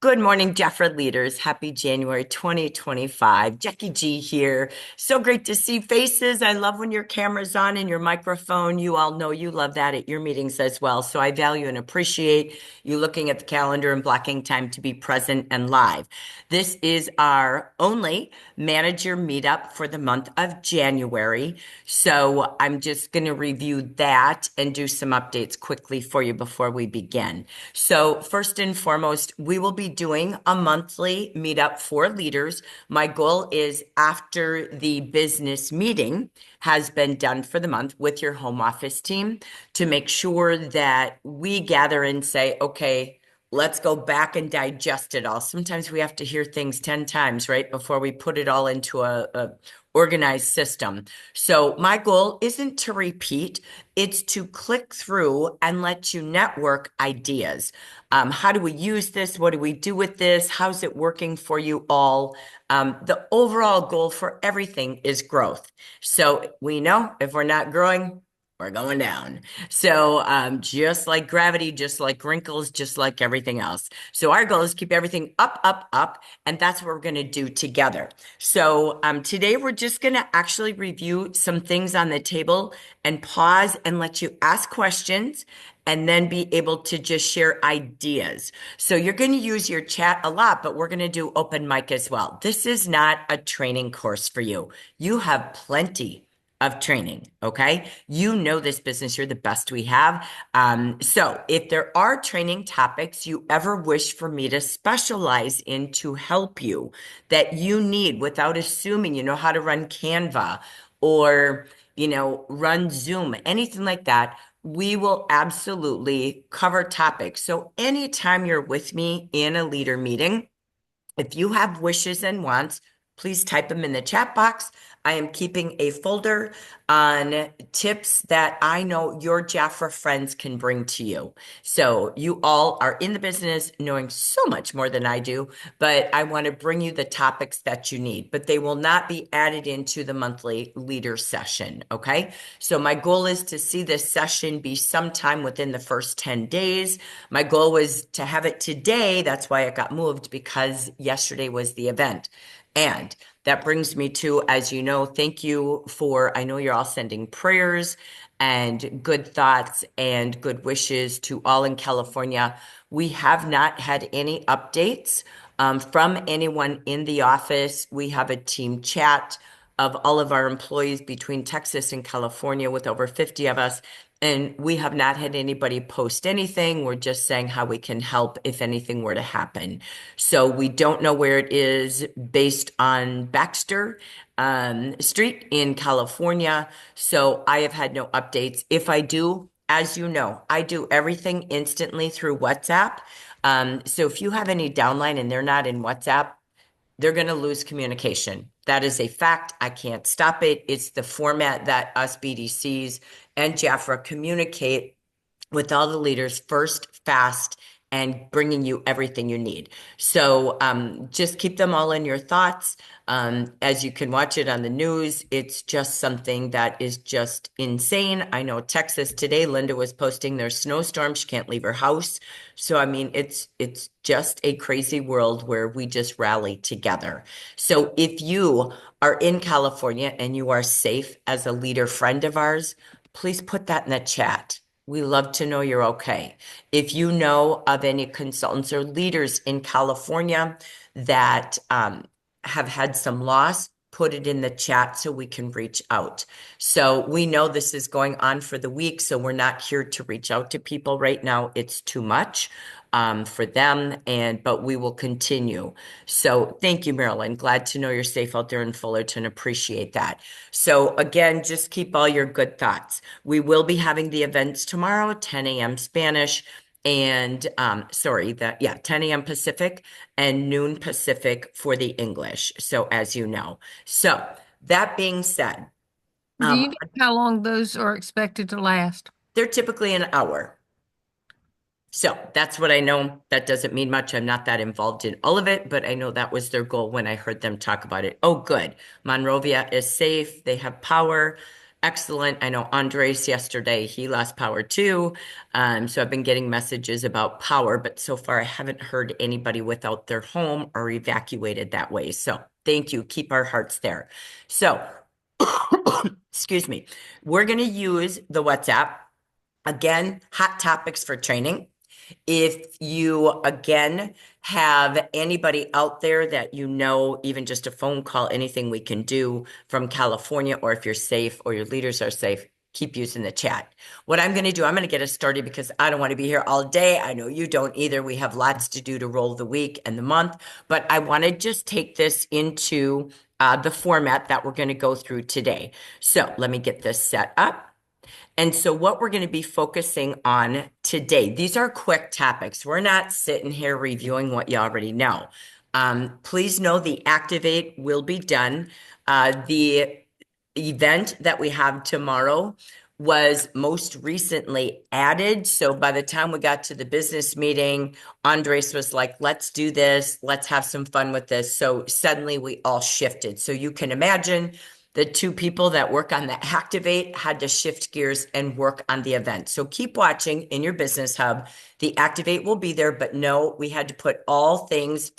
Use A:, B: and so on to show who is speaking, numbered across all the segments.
A: Good morning, Jeffra leaders. Happy January 2025. Jackie G here. So great to see faces. I love when your camera's on and your microphone. You all know you love that at your meetings as well. So I value and appreciate you looking at the calendar and blocking time to be present and live. This is our only manager meetup for the month of January. So I'm just going to review that and do some updates quickly for you before we begin. So first and foremost, we will be doing a monthly meetup for leaders. My goal is after the business meeting has been done for the month with your home office team to make sure that we gather and say, okay, let's go back and digest it all. Sometimes we have to hear things 10 times, right, before we put it all into a organized system. So my goal isn't to repeat, it's to click through and let you network ideas. How do we use this? What do we do with this? How's it working for you all? The overall goal for everything is growth. So we know if we're not growing, we're going down. So just like gravity, just like wrinkles, just like everything else. So our goal is keep everything up, up, up, and that's what we're going to do together. So today we're just going to actually review some things on the table and pause and let you ask questions and then be able to just share ideas. So you're going to use your chat a lot, but we're going to do open mic as well. This is not a training course for you. You have plenty of training. Okay. You know this business. You're the best we have. So if there are training topics you ever wish for me to specialize in to help you that you need without assuming you know how to run Canva or, run Zoom, anything like that, we will absolutely cover topics. So anytime you're with me in a leader meeting, if you have wishes and wants, please type them in the chat box. I am keeping a folder on tips that I know your Jafra friends can bring to you. So you all are in the business knowing so much more than I do, but I want to bring you the topics that you need, but they will not be added into the monthly leader session. Okay. So my goal is to see this session be sometime within the first 10 days. My goal was to have it today. That's why it got moved because yesterday was the event. And that brings me to, as you know, thank you for, I know you're all sending prayers and good thoughts and good wishes to all in California. We have not had any updates from anyone in the office. We have a team chat of all of our employees between Texas and California with over 50 of us. And we have not had anybody post anything. We're just saying how we can help if anything were to happen. So we don't know where it is based on Baxter Street in California. So I have had no updates. If I do, as you know, I do everything instantly through WhatsApp. So if you have any downline and they're not in WhatsApp, they're going to lose communication. That is a fact. I can't stop it. It's the format that us BDCs and Jafra communicate with all the leaders first, fast, and bringing you everything you need. So just keep them all in your thoughts. As you can watch it on the news, it's just something that is just insane. I know Texas today, Linda was posting there's snowstorm. She can't leave her house. So, I mean, it's just a crazy world where we just rally together. So if you are in California and you are safe as a leader friend of ours, please put that in the chat. We love to know you're okay. If you know of any consultants or leaders in California that have had some loss, put it in the chat so we can reach out. So we know this is going on for the week, so we're not here to reach out to people right now. It's too much for them, but we will continue. So thank you, Marilyn. Glad to know you're safe out there in Fullerton. Appreciate that. So again, just keep all your good thoughts. We will be having the events tomorrow, 10 a.m. Spanish and 10 a.m. Pacific and noon Pacific for the English. So as you know. So that being said,
B: Do
A: um,
B: you know how long those are expected to last?
A: they're typically an hour. So that's what I know. That doesn't mean much. I'm not that involved in all of it, but I know that was their goal when I heard them talk about it. Oh, good. Monrovia is safe. They have power. excellent. I know Andres yesterday, he lost power too. So I've been getting messages about power, but so far I haven't heard anybody without their home or evacuated that way. So thank you. Keep our hearts there. So, excuse me, we're going to use the WhatsApp. Again, hot topics for training. If you again have anybody out there that you know, even just a phone call, anything we can do from California, or if you're safe or your leaders are safe, keep using the chat. What I'm going to do, I'm going to get us started because I don't want to be here all day. I know you don't either. We have lots to do to roll the week and the month, but I want to just take this into the format that we're going to go through today. So let me get this set up. And so, what we're going to be focusing on today, these are quick topics. We're not sitting here reviewing what you already know. Please know the Activate will be done. The event that we have tomorrow was most recently added. So, by the time we got to the business meeting, Andres was like, let's do this. Let's have some fun with this. So, suddenly we all shifted. So, you can imagine the two people that work on the Activate had to shift gears and work on the event. So keep watching in your business hub. The Activate will be there, but no, we had to put all things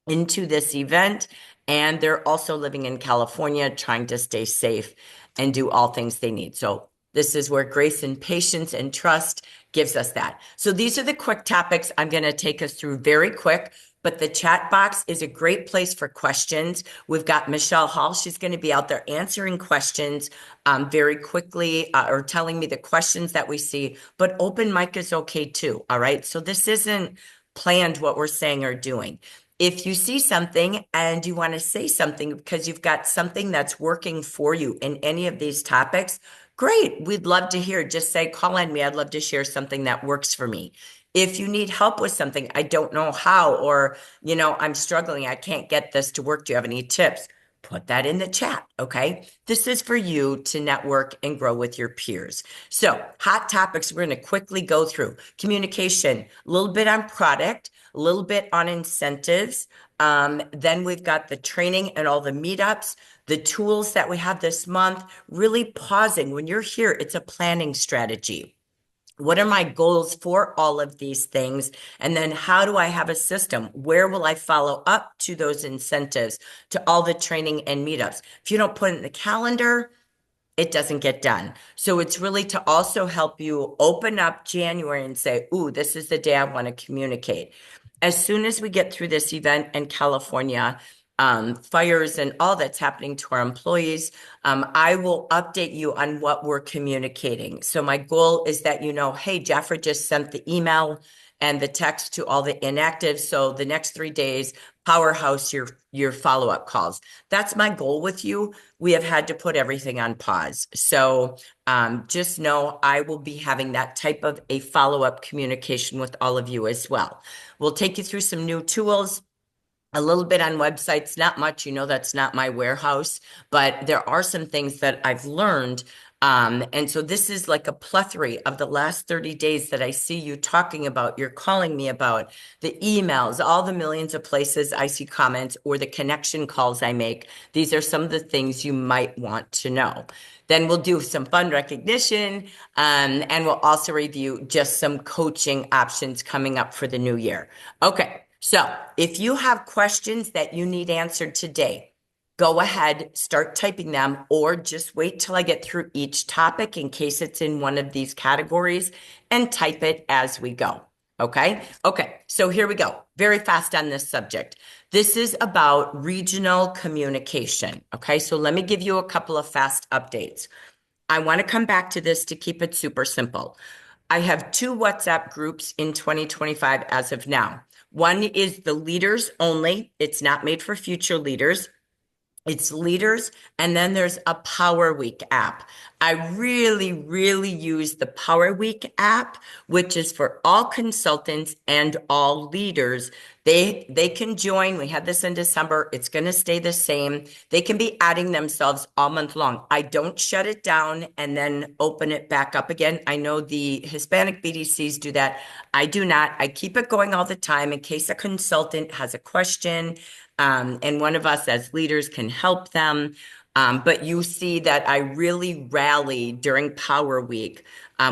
A: into this event. And they're also living in California, trying to stay safe and do all things they need. So this is where grace and patience and trust gives us that. So these are the quick topics I'm going to take us through very quick. But the chat box is a great place for questions. We've got Michelle Hall. She's going to be out there answering questions very quickly or telling me the questions that we see. But open mic is okay too. All right. So this isn't planned what we're saying or doing. If you see something and you want to say something because you've got something that's working for you in any of these topics, great. We'd love to hear. Just say, call on me. I'd love to share something that works for me. If you need help with something, I don't know how, or, I'm struggling, I can't get this to work. Do you have any tips? Put that in the chat, okay? This is for you to network and grow with your peers. So, hot topics we're going to quickly go through. Communication, a little bit on product, a little bit on incentives. Then we've got the training and all the meetups, the tools that we have this month, really pausing. When you're here, it's a planning strategy. What are my goals for all of these things? And then how do I have a system? Where will I follow up to those incentives, to all the training and meetups? If you don't put it in the calendar, it doesn't get done. So it's really to also help you open up January and say, ooh, this is the day I want to communicate. As soon as we get through this event in California, fires and all that's happening to our employees, I will update you on what we're communicating. So my goal is that hey, Jafra just sent the email and the text to all the inactives. So the next 3 days, powerhouse your follow-up calls. That's my goal with you. We have had to put everything on pause. So just know I will be having that type of a follow-up communication with all of you as well. We'll take you through some new tools, a little bit on websites, not much, that's not my warehouse, but there are some things that I've learned. And so this is like a plethora of the last 30 days that I see you talking about, you're calling me about, the emails, all the millions of places I see comments or the connection calls I make. These are some of the things you might want to know. Then we'll do some fun recognition, and we'll also review just some coaching options coming up for the new year. Okay. So if you have questions that you need answered today, go ahead, start typing them, or just wait till I get through each topic in case it's in one of these categories and type it as we go. Okay. So here we go. Very fast on this subject. This is about regional communication. Okay. So let me give you a couple of fast updates. I want to come back to this to keep it super simple. I have 2 WhatsApp groups in 2025 as of now. One is the leaders only. It's not made for future leaders. It's leaders. And then there's a Power Week app. I really, really use the Power Week app, which is for all consultants and all leaders. They can join. We had this in December. It's going to stay the same. They can be adding themselves all month long. I don't shut it down and then open it back up again. I know the Hispanic BDCs do that. I do not. I keep it going all the time in case a consultant has a question, and one of us as leaders can help them. But you see that I really rally during Power Week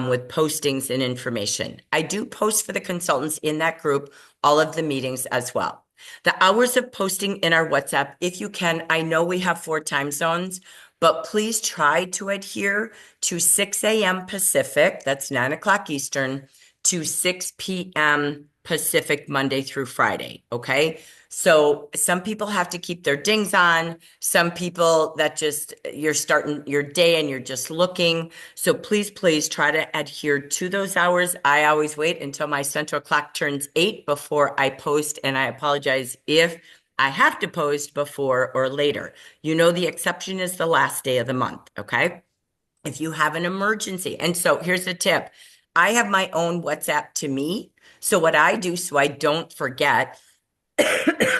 A: with postings and information. I do post for the consultants in that group, all of the meetings as well. The hours of posting in our WhatsApp, if you can, I know we have 4 time zones, but please try to adhere to 6 a.m. Pacific, that's 9 o'clock Eastern, to 6 p.m. Pacific, Monday through Friday. Okay. So some people have to keep their dings on. Some people that just, you're starting your day and you're just looking. So please, please try to adhere to those hours. I always wait until my central clock turns 8 before I post. And I apologize if I have to post before or later. You know, the exception is the last day of the month. Okay. If you have an emergency. And so here's a tip. I have my own WhatsApp to me. So what I do so I don't forget,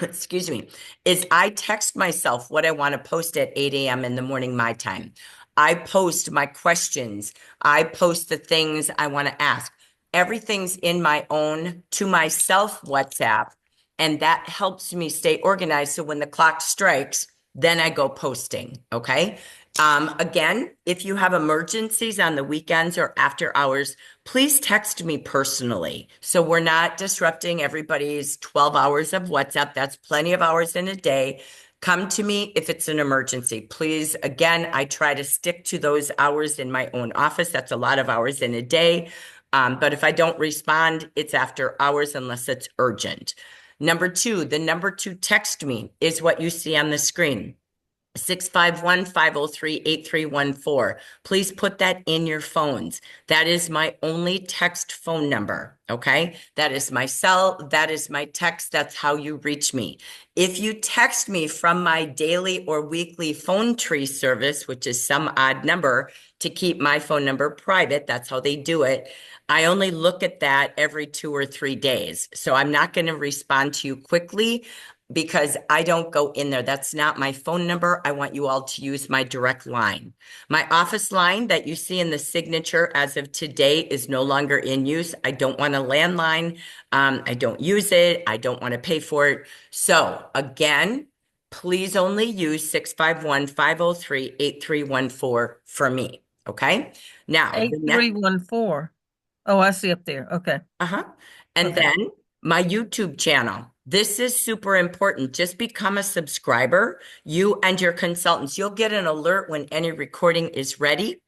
A: excuse me, is I text myself what I want to post at 8 a.m. in the morning, my time. I post my questions. I post the things I want to ask. Everything's in my own to myself WhatsApp. And that helps me stay organized. So when the clock strikes, then I go posting. Okay. Again, if you have emergencies on the weekends or after hours, please text me personally. So we're not disrupting everybody's 12 hours of WhatsApp. That's plenty of hours in a day. Come to me if it's an emergency. Please, again, I try to stick to those hours in my own office. That's a lot of hours in a day. But if I don't respond, it's after hours unless it's urgent. Number two, the number to text me is what you see on the screen. 651-503-8314. Please put that in your phones. That is my only text phone number. Okay. That is my cell. That is my text. That's how you reach me. If you text me from my daily or weekly phone tree service, which is some odd number to keep my phone number private, that's how they do it. I only look at that every 2 or 3 days. So I'm not going to respond to you quickly because I don't go in there. That's not my phone number. I want you all to use my direct line. My office line that you see in the signature as of today is no longer in use. I don't want a landline. I don't use it. I don't want to pay for it. So again, please only use 651-503-8314 for me. Okay. Now, the next.
B: 8314. Oh, I see up there. Okay.
A: Uh-huh. And
B: Okay.
A: then my YouTube channel. This is super important. Just become a subscriber, you and your consultants. You'll get an alert when any recording is ready.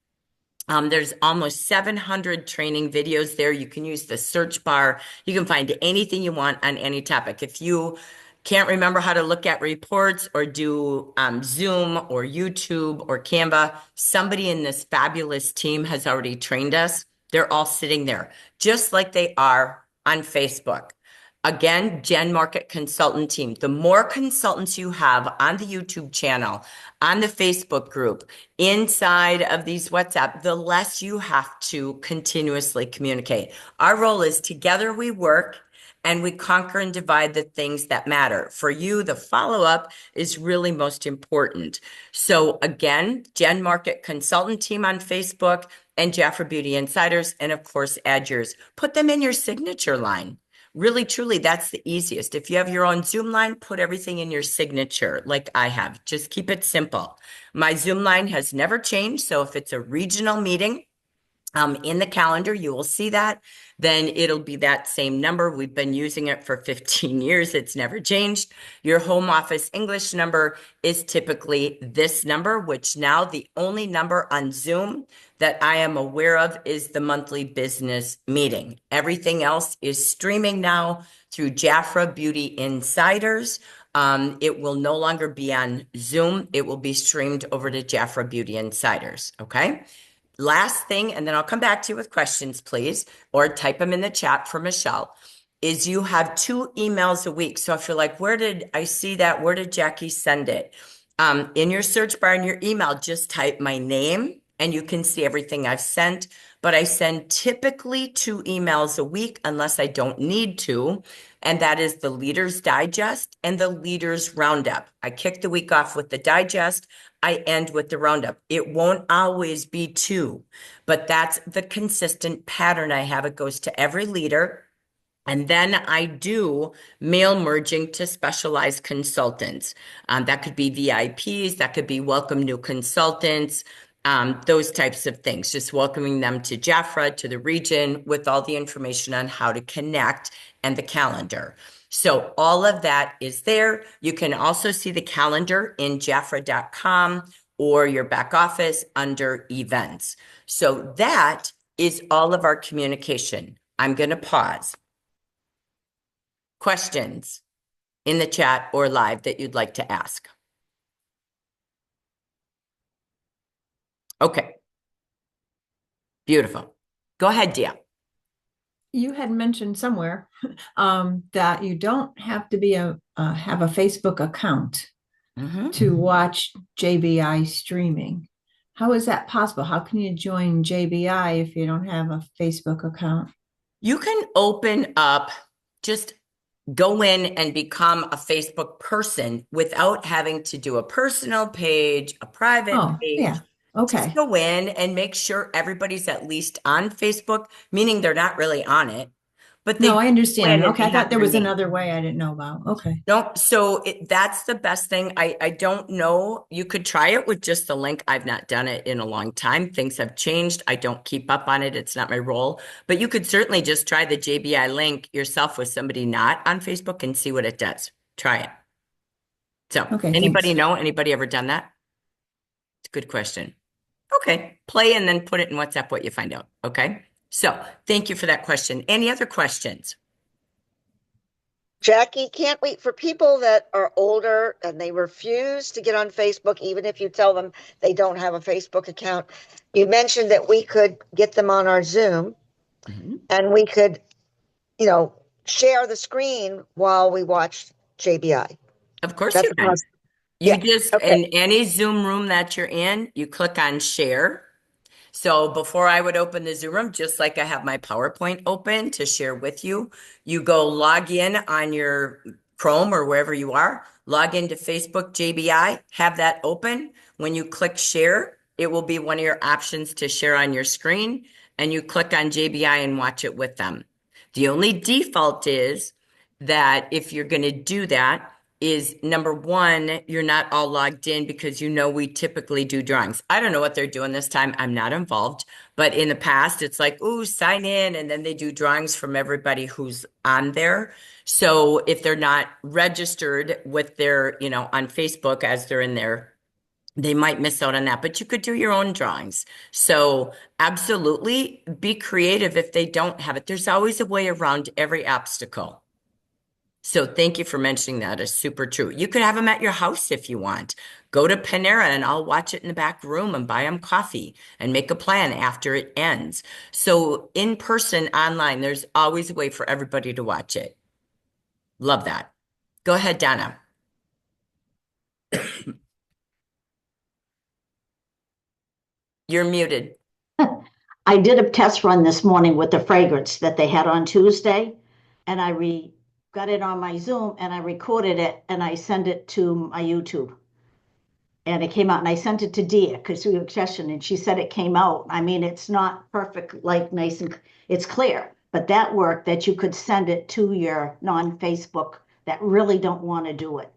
A: There's almost 700 training videos there. You can use the search bar. You can find anything you want on any topic. If you can't remember how to look at reports or do Zoom or YouTube or Canva, somebody in this fabulous team has already trained us. They're all sitting there, just like they are on Facebook. Again, Gen Market Consultant Team. The more consultants you have on the YouTube channel, on the Facebook group, inside of these WhatsApp, the less you have to continuously communicate. Our role is together we work and we conquer and divide the things that matter. For you, the follow-up is really most important. So again, Gen Market Consultant Team on Facebook and Jafra Beauty Insiders, and of course, add yours. Put them in your signature line. Really, truly, that's the easiest. If you have your own Zoom line, put everything in your signature like I have. Just keep it simple. My Zoom line has never changed. So if it's a regional meeting, in the calendar, you will see that. Then it'll be that same number. We've been using it for 15 years. It's never changed. Your home office English number is typically this number, which now the only number on Zoom that I am aware of is the monthly business meeting. Everything else is streaming now through Jafra Beauty Insiders. It will no longer be on Zoom. It will be streamed over to Jafra Beauty Insiders. Okay. Last thing, and then I'll come back to you with questions, please, or type them in the chat for Michelle, is you have 2 emails a week. So if you're like, where did I see that? Where did Jackie send it? In your search bar in your email, just type my name and you can see everything I've sent. But I send typically 2 emails a week unless I don't need to. And that is the Leaders Digest and the Leaders Roundup. I kick the week off with the digest. I end with the roundup. It won't always be 2, but that's the consistent pattern I have. It goes to every leader. And then I do mail merging to specialized consultants. That could be VIPs, that could be welcome new consultants, those types of things. Just welcoming them to Jafra, to the region, with all the information on how to connect and the calendar. So all of that is there. You can also see the calendar in Jafra.com or your back office under events. So that is all of our communication. I'm going to pause. Questions in the chat or live that you'd like to ask? Okay, beautiful. Go ahead, Dia.
C: You had mentioned somewhere that you don't have to have a Facebook account to watch JBI streaming. How is that possible? How can you join JBI if you don't have a Facebook account?
A: You can open up, just go in and become a Facebook person without having to do a personal page, a private
C: Oh,
A: page.
C: yeah.
A: Just
C: Okay.
A: go in and make sure everybody's at least on Facebook, meaning they're not really on it, but they
C: No, I
A: go in
C: understand.
A: and
C: Okay.
A: they
C: I thought
A: have
C: there
A: their
C: was
A: name.
C: another way I didn't know about. Okay.
A: Nope. So that's the best thing. I don't know. You could try it with just the link. I've not done it in a long time. Things have changed. I don't keep up on it. It's not my role. But you could certainly just try the JBI link yourself with somebody not on Facebook and see what it does. Try it. So
C: Okay.
A: anybody
C: Thanks.
A: know? Anybody ever done that? It's a good question. Okay. Play and then put it in WhatsApp what you find out. Okay. So thank you for that question. Any other questions?
D: Jackie, can't wait for people that are older and they refuse to get on Facebook, even if you tell them they don't have a Facebook account. You mentioned that we could get them on our Zoom and we could, share the screen while we watch JBI.
A: Of course
D: That's
A: you
D: a
A: can.
D: possibility.
A: You
D: Yeah.
A: just,
D: Okay.
A: in any Zoom room that you're in, you click on share. So before I would open the Zoom room, just like I have my PowerPoint open to share with you, you go log in on your Chrome or wherever you are, log into Facebook JBI, have that open. When you click share, it will be one of your options to share on your screen, and you click on JBI and watch it with them. The only default is that if you're going to do that, is number one, you're not all logged in because we typically do drawings. I don't know what they're doing this time. I'm not involved. But in the past, it's like, ooh, sign in. And then they do drawings from everybody who's on there. So if they're not registered with their, on Facebook as they're in there, they might miss out on that. But you could do your own drawings. So absolutely be creative if they don't have it. There's always a way around every obstacle. So thank you for mentioning that. It's super true. You could have them at your house if you want. Go to Panera and I'll watch it in the back room and buy them coffee and make a plan after it ends. So in person, online, there's always a way for everybody to watch it. Love that. Go ahead, Donna. You're muted.
E: I did a test run this morning with the fragrance that they had on Tuesday, and got it on my Zoom and I recorded it and I sent it to my YouTube. And it came out, and I sent it to Dia because we were questioning, and she said it came out. I mean, it's not perfect, like nice and it's clear, but that worked, that you could send it to your non-Facebook that really don't want to do it.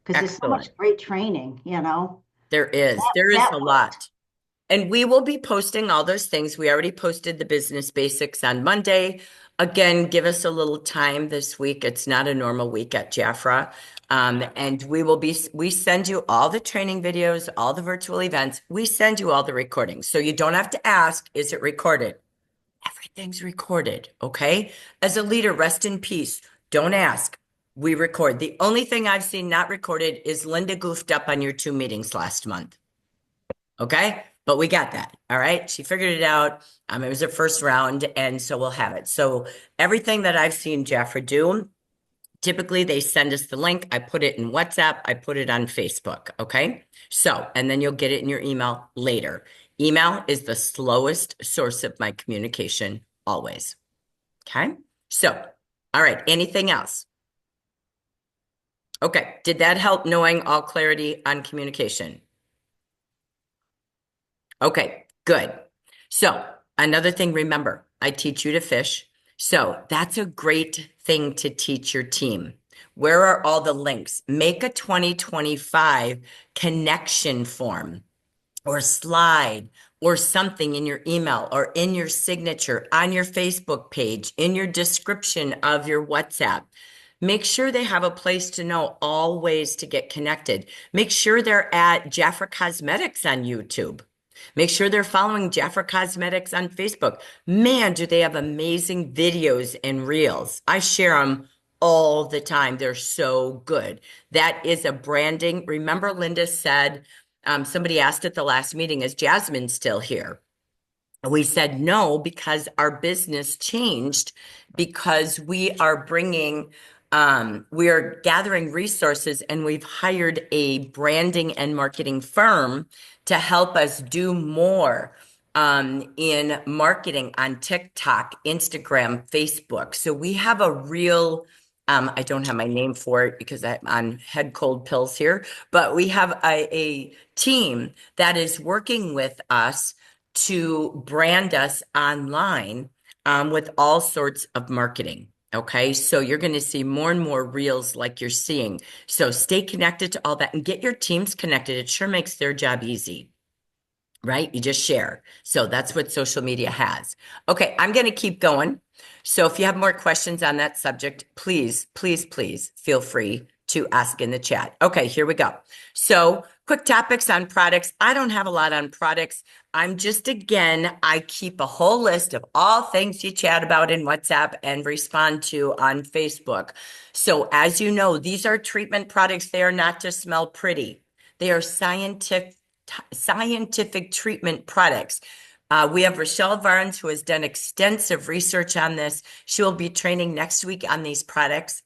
E: Because there's so much
A: Excellent.
E: great training,
A: There is. There is
E: that
A: a
E: worked.
A: lot. And we will be posting all those things. We already posted the business basics on Monday. Again, give us a little time this week. It's not a normal week at Jafra. And we send you all the training videos, all the virtual events. We send you all the recordings. So you don't have to ask, is it recorded? Everything's recorded, okay? As a leader, rest in peace. Don't ask. We record. The only thing I've seen not recorded is Linda goofed up on your 2 meetings last month. Okay? But we got that. All right. She figured it out. It was her first round, and so we'll have it. So everything that I've seen Jafra do, typically they send us the link. I put it in WhatsApp. I put it on Facebook. Okay. So, and then you'll get it in your email later. Email is the slowest source of my communication always. Okay. So, all right. Anything else? Okay. Did that help knowing all clarity on communication? Okay, good. So another thing, remember, I teach you to fish. So that's a great thing to teach your team. Where are all the links? Make a 2025 connection form or slide or something in your email or in your signature on your Facebook page, in your description of your WhatsApp. Make sure they have a place to know all ways to get connected. Make sure they're at Jafra Cosmetics on YouTube. Make sure they're following Jafra Cosmetics on Facebook. Man, do they have amazing videos and reels. I share them all the time. They're so good. That is a branding. Remember, Linda said, somebody asked at the last meeting, is Jasmine still here? We said no, because our business changed, because we are gathering resources, and we've hired a branding and marketing firm to help us do more in marketing on TikTok, Instagram, Facebook. So we have a real, I don't have my name for it because I'm on head cold pills here, but we have a team that is working with us to brand us online with all sorts of marketing. Okay, so you're going to see more and more reels like you're seeing. So stay connected to all that and get your teams connected. It sure makes their job easy, right? You just share. So that's what social media has. Okay, I'm going to keep going. So if you have more questions on that subject, please, please, please feel free to ask in the chat. Okay, here we go. So quick topics on products. I don't have a lot on products. I'm just, again, I keep a whole list of all things you chat about in WhatsApp and respond to on Facebook. So as you know, these are treatment products. They are not to smell pretty. They are scientific treatment products. We have Rochelle Varnes, who has done extensive research on this. She will be training next week on these products.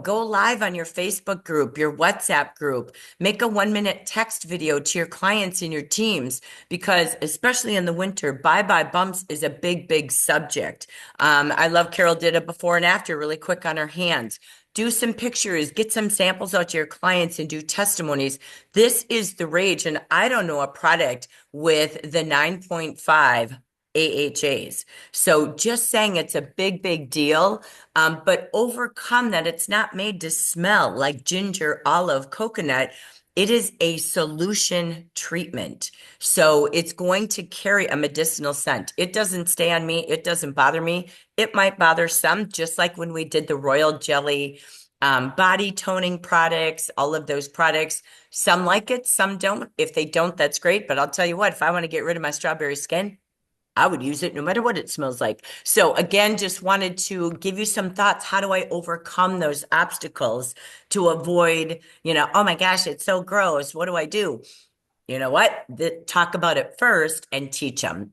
A: Go live on your Facebook group, your WhatsApp group, make a 1-minute text video to your clients and your teams, because especially in the winter, bye-bye bumps is a big, big subject. I love Carol did a before and after really quick on her hands. Do some pictures, get some samples out to your clients and do testimonies. This is the rage. And I don't know a product with the 9.5 AHAs. So just saying it's a big, big deal, but overcome that it's not made to smell like ginger, olive, coconut. It is a solution treatment. So it's going to carry a medicinal scent. It doesn't stay on me. It doesn't bother me. It might bother some, just like when we did the Royal Jelly body toning products, all of those products. Some like it, some don't. If they don't, that's great. But I'll tell you what, if I want to get rid of my strawberry skin, I would use it no matter what it smells like. So again, just wanted to give you some thoughts. How do I overcome those obstacles to avoid, oh my gosh, it's so gross. What do I do? You know what? Talk about it first and teach them.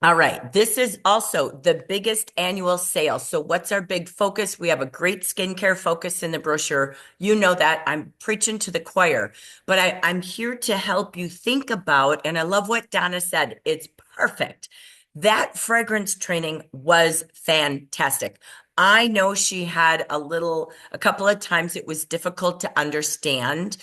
A: All right. This is also the biggest annual sale. So what's our big focus? We have a great skincare focus in the brochure. You know that. I'm preaching to the choir, but I'm here to help you think about, and I love what Donna said. It's perfect. That fragrance training was fantastic. I know she had a couple of times it was difficult to understand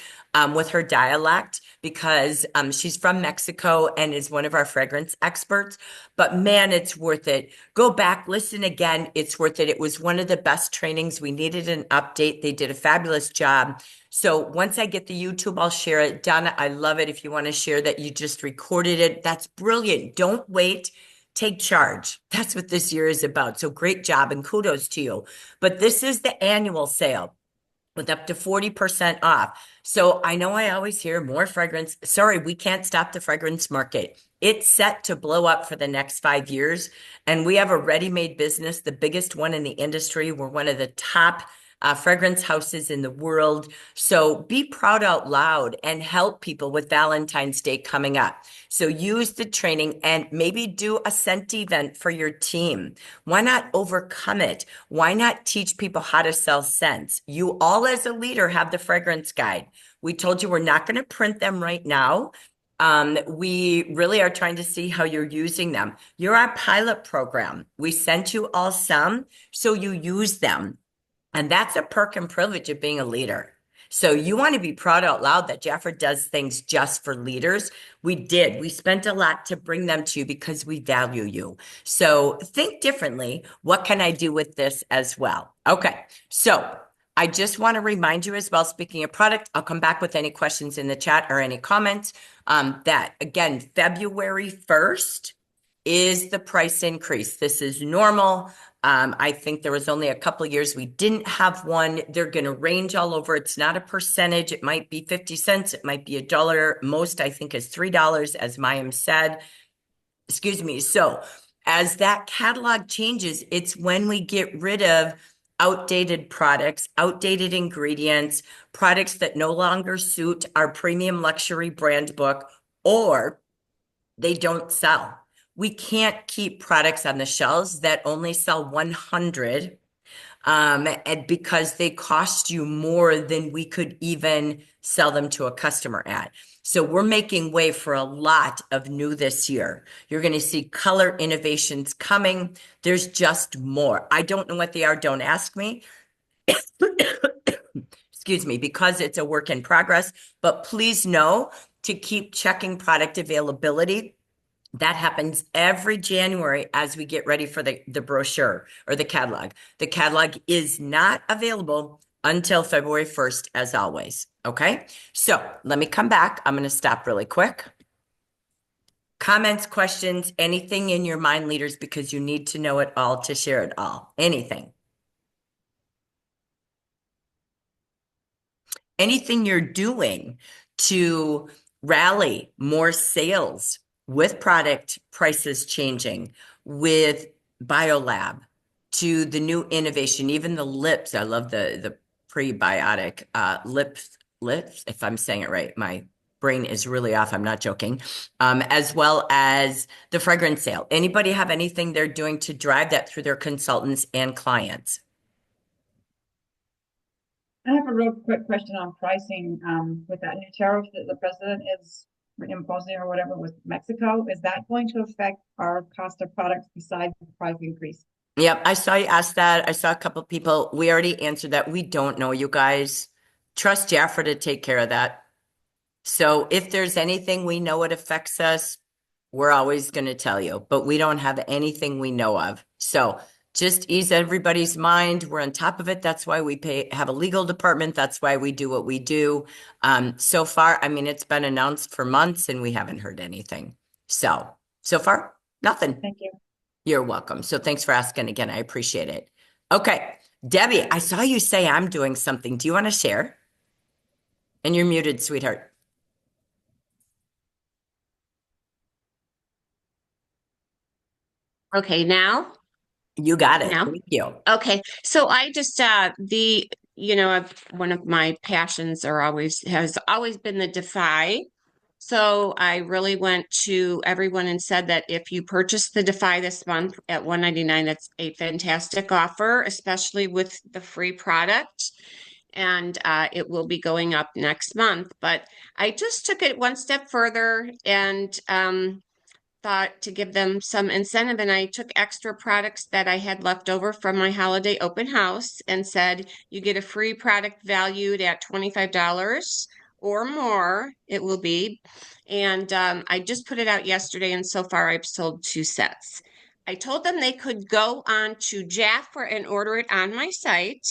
A: with her dialect, because she's from Mexico and is one of our fragrance experts. But man, it's worth it. Go back, listen again. It's worth it. It was one of the best trainings. We needed an update. They did a fabulous job. So once I get the YouTube, I'll share it. Donna, I love it. If you want to share that you just recorded it, that's brilliant. Don't wait. Take charge. That's what this year is about. So great job and kudos to you. But this is the annual sale with up to 40% off. So I know I always hear more fragrance. Sorry, we can't stop the fragrance market. It's set to blow up for the next 5 years. And we have a ready-made business, the biggest one in the industry. We're one of the top fragrance houses in the world. So be proud out loud and help people with Valentine's Day coming up. So use the training and maybe do a scent event for your team. Why not overcome it? Why not teach people how to sell scents? You all as a leader have the fragrance guide. We told you we're not going to print them right now. We really are trying to see how you're using them. You're our pilot program. We sent you all some, so you use them. And that's a perk and privilege of being a leader. So you want to be proud out loud that Jafra does things just for leaders. We did. We spent a lot to bring them to you because we value you. So think differently. What can I do with this as well? Okay. So I just want to remind you as well, speaking of product, I'll come back with any questions in the chat or any comments, that again, February 1st is the price increase. This is normal. I think there was only a couple of years we didn't have one. They're going to range all over. It's not a percentage. It might be 50 cents. It might be $1. Most, I think, is $3, as Mayim said. Excuse me. So as that catalog changes, it's when we get rid of outdated products, outdated ingredients, products that no longer suit our premium luxury brand book, or they don't sell. We can't keep products on the shelves that only sell 100 and because they cost you more than we could even sell them to a customer at. So we're making way for a lot of new this year. You're going to see color innovations coming. There's just more. I don't know what they are. Don't ask me. Excuse me, because it's a work in progress. But please know to keep checking product availability. That happens every January as we get ready for the brochure or the catalog. The catalog is not available until February 1st, as always. Okay, so let me come back. I'm going to stop really quick. Comments, questions, anything in your mind, leaders, because you need to know it all to share it all. Anything. Anything you're doing to rally more sales with product prices changing, with BioLab, to the new innovation, even the lips. I love the prebiotic lips, if I'm saying it right. My brain is really off. I'm not joking. As well as the fragrance sale. Anybody have anything they're doing to drive that through their consultants and clients?
F: I have a real quick question on pricing. With that new tariff that the president is imposing or whatever with Mexico, is that going to affect our cost of products besides the price increase?
A: Yep, I saw you ask that. I saw a couple people. We already answered that. We don't know, you guys. Trust Jafra to take care of that. So if there's anything we know it affects us, we're always going to tell you, but we don't have anything we know of. So just ease everybody's mind. We're on top of it. That's why we have a legal department. That's why we do what we do. So far, I mean, it's been announced for months and we haven't heard anything. So far, nothing.
F: Thank you.
A: You're welcome. So thanks for asking again. I appreciate it. Okay, Debbie, I saw you say I'm doing something. Do you want to share? And you're muted, sweetheart.
G: Okay, now?
A: You got it.
G: Now?
A: Thank you.
G: Okay, so I just one of my passions has always been the Defy. So I really went to everyone and said that if you purchase the Defy this month at $199, that's a fantastic offer, especially with the free product. And it will be going up next month. But I just took it one step further and thought to give them some incentive, and I took extra products that I had left over from my holiday open house and said, you get a free product valued at $25 or more, it will be. And I just put it out yesterday, and so far I've sold 2 sets. I told them they could go on to Jafra and order it on my site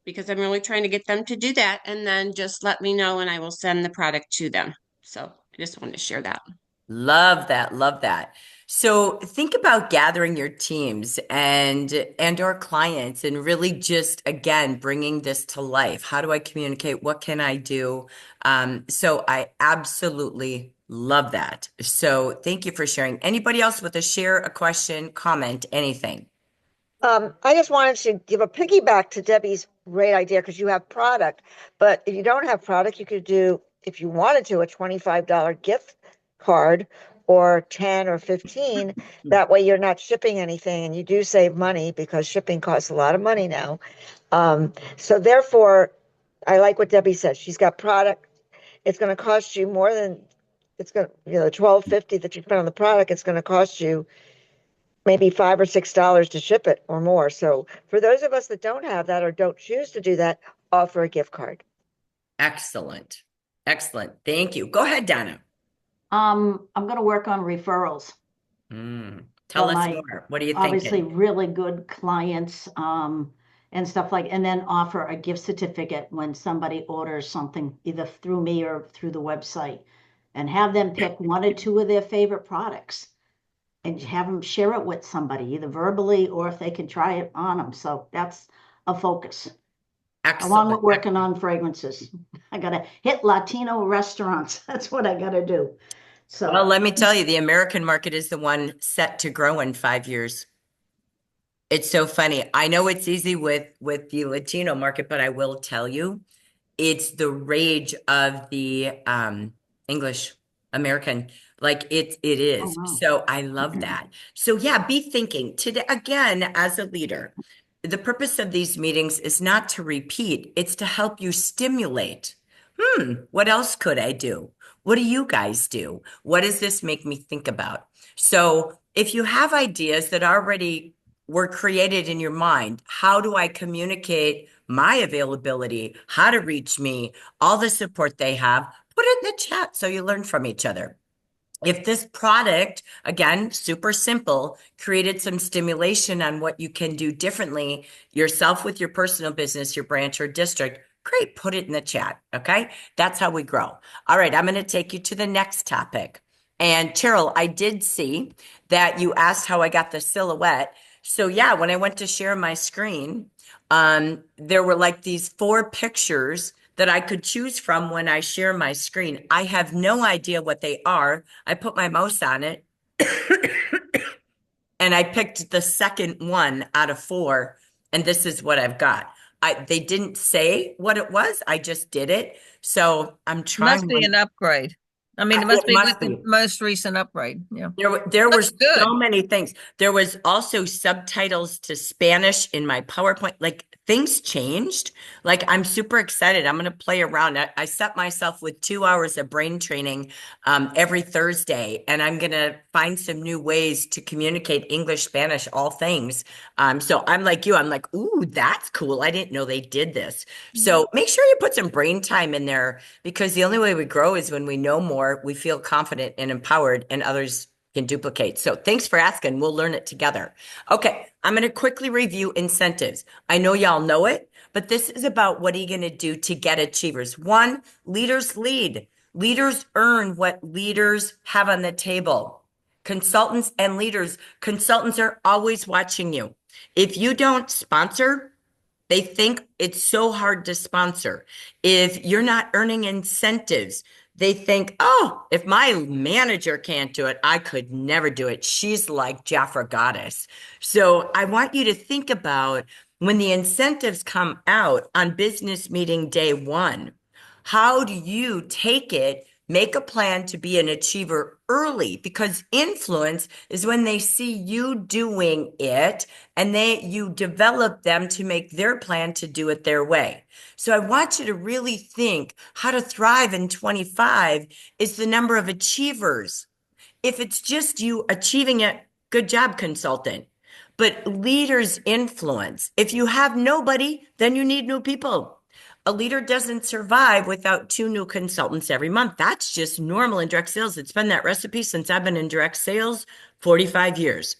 G: because I'm really trying to get them to do that, and then just let me know and I will send the product to them. So I just wanted to share that.
A: Love that. Love that. So think about gathering your teams and or clients and really just, again, bringing this to life. How do I communicate? What can I do? So I absolutely love that. So thank you for sharing. Anybody else with a share, a question, comment, anything?
D: I just wanted to give a piggyback to Debbie's great idea because you have product, but if you don't have product, you could do, if you wanted to, a $25 gift card or 10 or 15. That way you're not shipping anything and you do save money because shipping costs a lot of money now. So therefore, I like what Debbie said. She's got product. It's going to cost you more than $12.50 that you spend on the product. It's going to cost you maybe $5 or $6 to ship it or more. So for those of us that don't have that or don't choose to do that, offer a gift card.
A: Excellent. Excellent. Thank you. Go ahead, Donna.
E: I'm going to work on referrals.
A: Tell
E: for
A: us
E: my
A: more. What are you
E: obviously
A: thinking?
E: really good clients, and stuff like, and then offer a gift certificate when somebody orders something either through me or through the website, and have them pick one or two of their favorite products and have them share it with somebody, either verbally or if they can try it on them. So that's a focus. Along with
A: Excellent.
E: working on fragrances. I gotta hit Latino restaurants. That's what I gotta do.
A: Well,
E: So
A: let me tell you, the American market is the one set to grow in 5 years. It's so funny. I know it's easy with the Latino market, but I will tell you, it's the rage of the English American. Like it
E: oh
A: is.
E: wow.
A: So I love that. So yeah, be thinking today again as a leader. The purpose of these meetings is not to repeat, it's to help you stimulate. What else could I do? What do you guys do? What does this make me think about? So if you have ideas that already were created in your mind, how do I communicate my availability, how to reach me, all the support they have, put it in the chat so you learn from each other. If this product, again, super simple, created some stimulation on what you can do differently yourself with your personal business, your branch or district, great, put it in the chat. Okay. That's how we grow. All right. I'm going to take you to the next topic. And Cheryl, I did see that you asked how I got the silhouette. So yeah, when I went to share my screen, there were like these 4 pictures that I could choose from when I share my screen. I have no idea what they are. I put my mouse on it and I picked the second one out of 4, and this is what I've got. They didn't say what it was. I just did it. So I'm trying.
B: Must be an upgrade. I mean, it
A: It
B: must be
A: must
B: with the
A: be.
B: most recent upgrade. Yeah.
A: There were
B: Looks good.
A: so many things. There was also subtitles to Spanish in my PowerPoint. Like things changed. Like I'm super excited. I'm going to play around. I set myself with 2 hours of brain training every Thursday, and I'm going to find some new ways to communicate English, Spanish, all things. So I'm like you. I'm like, ooh, that's cool. I didn't know they did this. So make sure you put some brain time in there, because the only way we grow is when we know more, we feel confident and empowered, and others can duplicate. So thanks for asking. We'll learn it together. Okay, I'm going to quickly review incentives. I know y'all know it, but this is about what are you going to do to get achievers. 1, leaders lead. Leaders earn what leaders have on the table. Consultants and leaders, consultants are always watching you. If you don't sponsor, they think it's so hard to sponsor. If you're not earning incentives, they think, oh, if my manager can't do it, I could never do it. She's like Jafra Goddess. So I want you to think about when the incentives come out on business meeting day 1, how do you take it, make a plan to be an achiever early? Because influence is when they see you doing it and you develop them to make their plan to do it their way. So I want you to really think how to thrive in 25 is the number of achievers. If it's just you achieving it, good job, consultant. But leaders influence. If you have nobody, then you need new people. A leader doesn't survive without 2 new consultants every month. That's just normal in direct sales. It's been that recipe since I've been in direct sales, 45 years.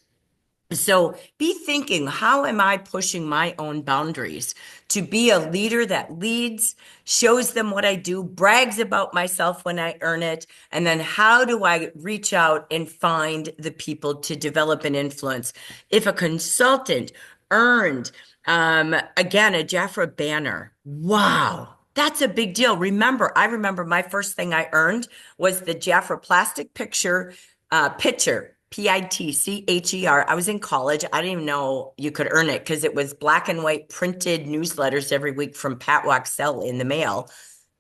A: So be thinking, how am I pushing my own boundaries to be a leader that leads, shows them what I do, brags about myself when I earn it, and then how do I reach out and find the people to develop an influence? If a consultant earned, again, a Jafra banner, wow. That's a big deal. I remember my first thing I earned was the Jafra plastic pitcher, Pitcher. I was in college. I didn't even know you could earn it because it was black and white printed newsletters every week from Pat Waxell in the mail.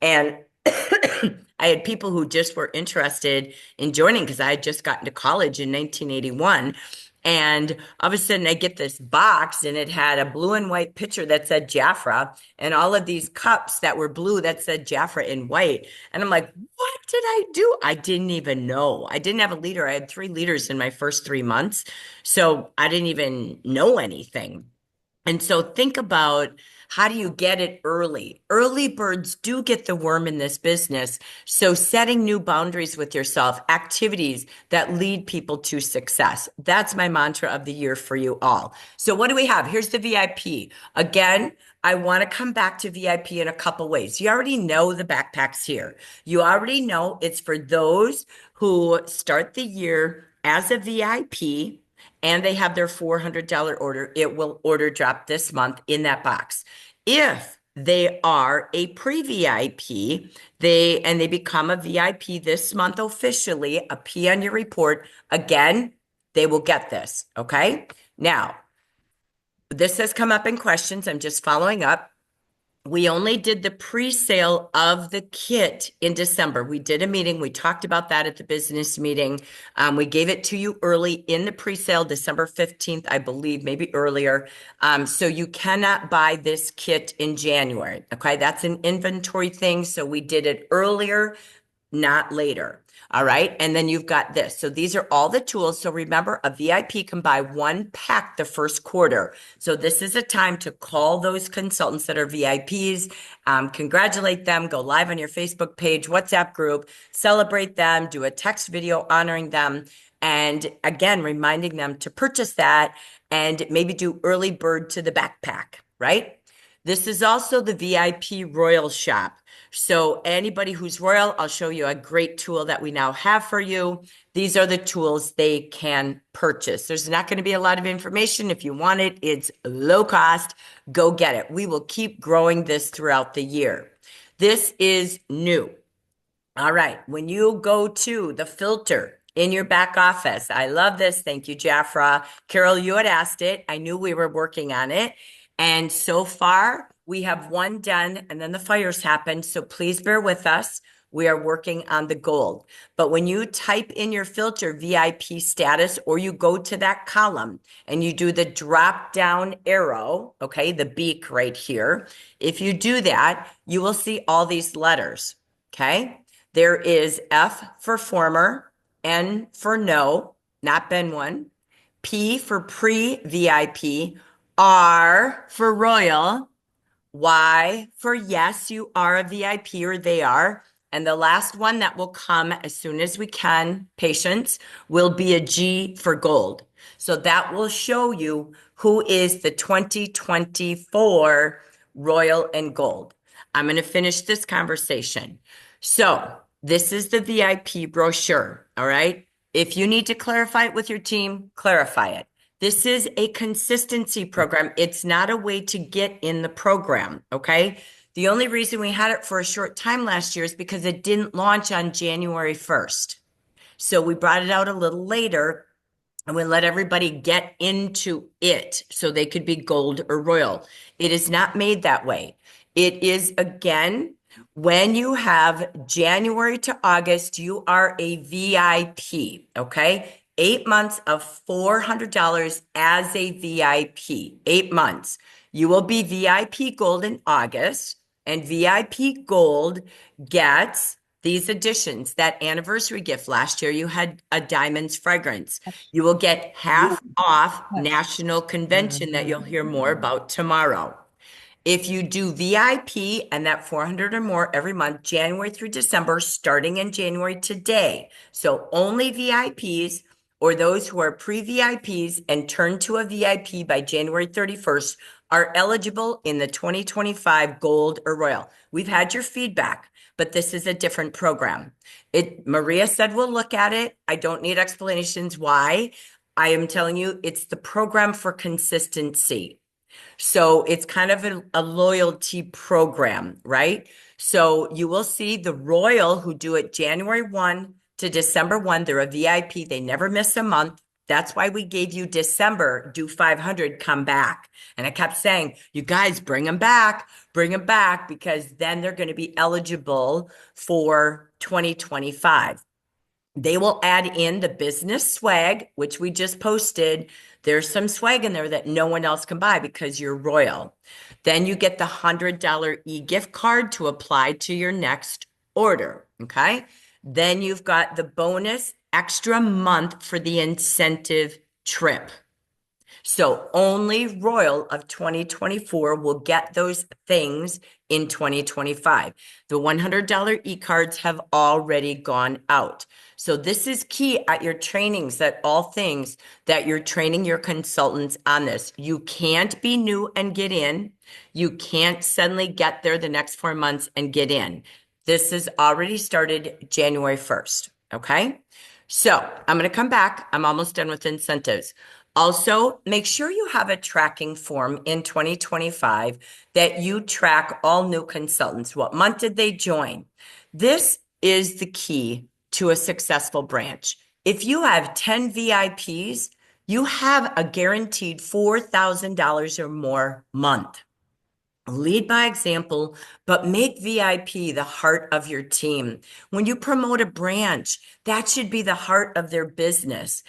A: And I had people who just were interested in joining because I had just gotten to college in 1981. And all of a sudden I get this box and it had a blue and white picture that said Jafra and all of these cups that were blue that said Jafra in white. And I'm like, what did I do? I didn't even know. I didn't have a leader. I had 3 leaders in my first 3 months. So I didn't even know anything. And so think about, how do you get it early? Early birds do get the worm in this business. So setting new boundaries with yourself, activities that lead people to success. That's my mantra of the year for you all. So what do we have? Here's the VIP. Again, I want to come back to VIP in a couple ways. You already know the backpacks here. You already know it's for those who start the year as a VIP and they have their $400 order. It will order drop this month in that box. If they are a pre-VIP, they become a VIP this month officially, a P on your report, again, they will get this, okay? Now, this has come up in questions. I'm just following up. We only did the pre-sale of the kit in December. We did a meeting. We talked about that at the business meeting. We gave it to you early in the pre-sale, December 15th, I believe, maybe earlier. So you cannot buy this kit in January. Okay, that's an inventory thing. So we did it earlier, not later. All right. And then you've got this. So these are all the tools. So remember, a VIP can buy one pack the first quarter. So this is a time to call those consultants that are VIPs, congratulate them, go live on your Facebook page, WhatsApp group, celebrate them, do a text video honoring them. And again, reminding them to purchase that and maybe do early bird to the backpack, right? This is also the VIP Royal Shop. So anybody who's Royal, I'll show you a great tool that we now have for you. These are the tools they can purchase. There's not going to be a lot of information. If you want it, it's low cost. Go get it. We will keep growing this throughout the year. This is new. All right. When you go to the filter in your back office, I love this. Thank you, Jafra. Carol, you had asked it. I knew we were working on it. And so far, we have one done, and then the fires happened. So please bear with us. We are working on the gold. But when you type in your filter VIP status, or you go to that column and you do the drop down arrow, okay, the beak right here. If you do that, you will see all these letters, okay? There is F for former, N for no, not been one, P for pre-VIP, R for royal, Y for yes, you are a VIP or they are. And the last one that will come as soon as we can, patience, will be a G for gold. So that will show you who is the 2024 royal and gold. I'm going to finish this conversation. So this is the VIP brochure. All right. If you need to clarify it with your team, clarify it. This is a consistency program. It's not a way to get in the program, okay? The only reason we had it for a short time last year is because it didn't launch on January 1st. So we brought it out a little later and we let everybody get into it so they could be gold or royal. It is not made that way. It is, again, when you have January to August, you are a VIP, okay? 8 months of $400 as a VIP, 8 months. You will be VIP Gold in August, and VIP Gold gets these additions. That anniversary gift last year, you had a Diamonds fragrance. You will get half off National Convention that you'll hear more about tomorrow. If you do VIP and that 400 or more every month, January through December, starting in January today. So only VIPs or those who are pre-VIPs and turn to a VIP by January 31st are eligible in the 2025 Gold or Royal. We've had your feedback, but this is a different program. Maria said we'll look at it. I don't need explanations why. I am telling you, it's the program for consistency. So it's kind of a loyalty program, right? So you will see the Royal who do it January 1 to December 1. They're a VIP. They never miss a month. That's why we gave you December, do 500, come back. And I kept saying, you guys bring them back, because then they're going to be eligible for 2025. They will add in the business swag, which we just posted. There's some swag in there that no one else can buy because you're royal. Then you get the $100 e-gift card to apply to your next order, okay? Then you've got the bonus extra month for the incentive trip. So only Royal of 2024 will get those things in 2025. The $100 e-cards have already gone out. So this is key at your trainings, that all things that you're training your consultants on this. You can't be new and get in. You can't suddenly get there the next 4 months and get in. This has already started January 1st. Okay. So I'm going to come back. I'm almost done with incentives. Also, make sure you have a tracking form in 2025 that you track all new consultants. What month did they join? This is the key to a successful branch. If you have 10 VIPs, you have a guaranteed $4,000 or more month. Lead by example, but make VIP the heart of your team. When you promote a branch, that should be the heart of their business.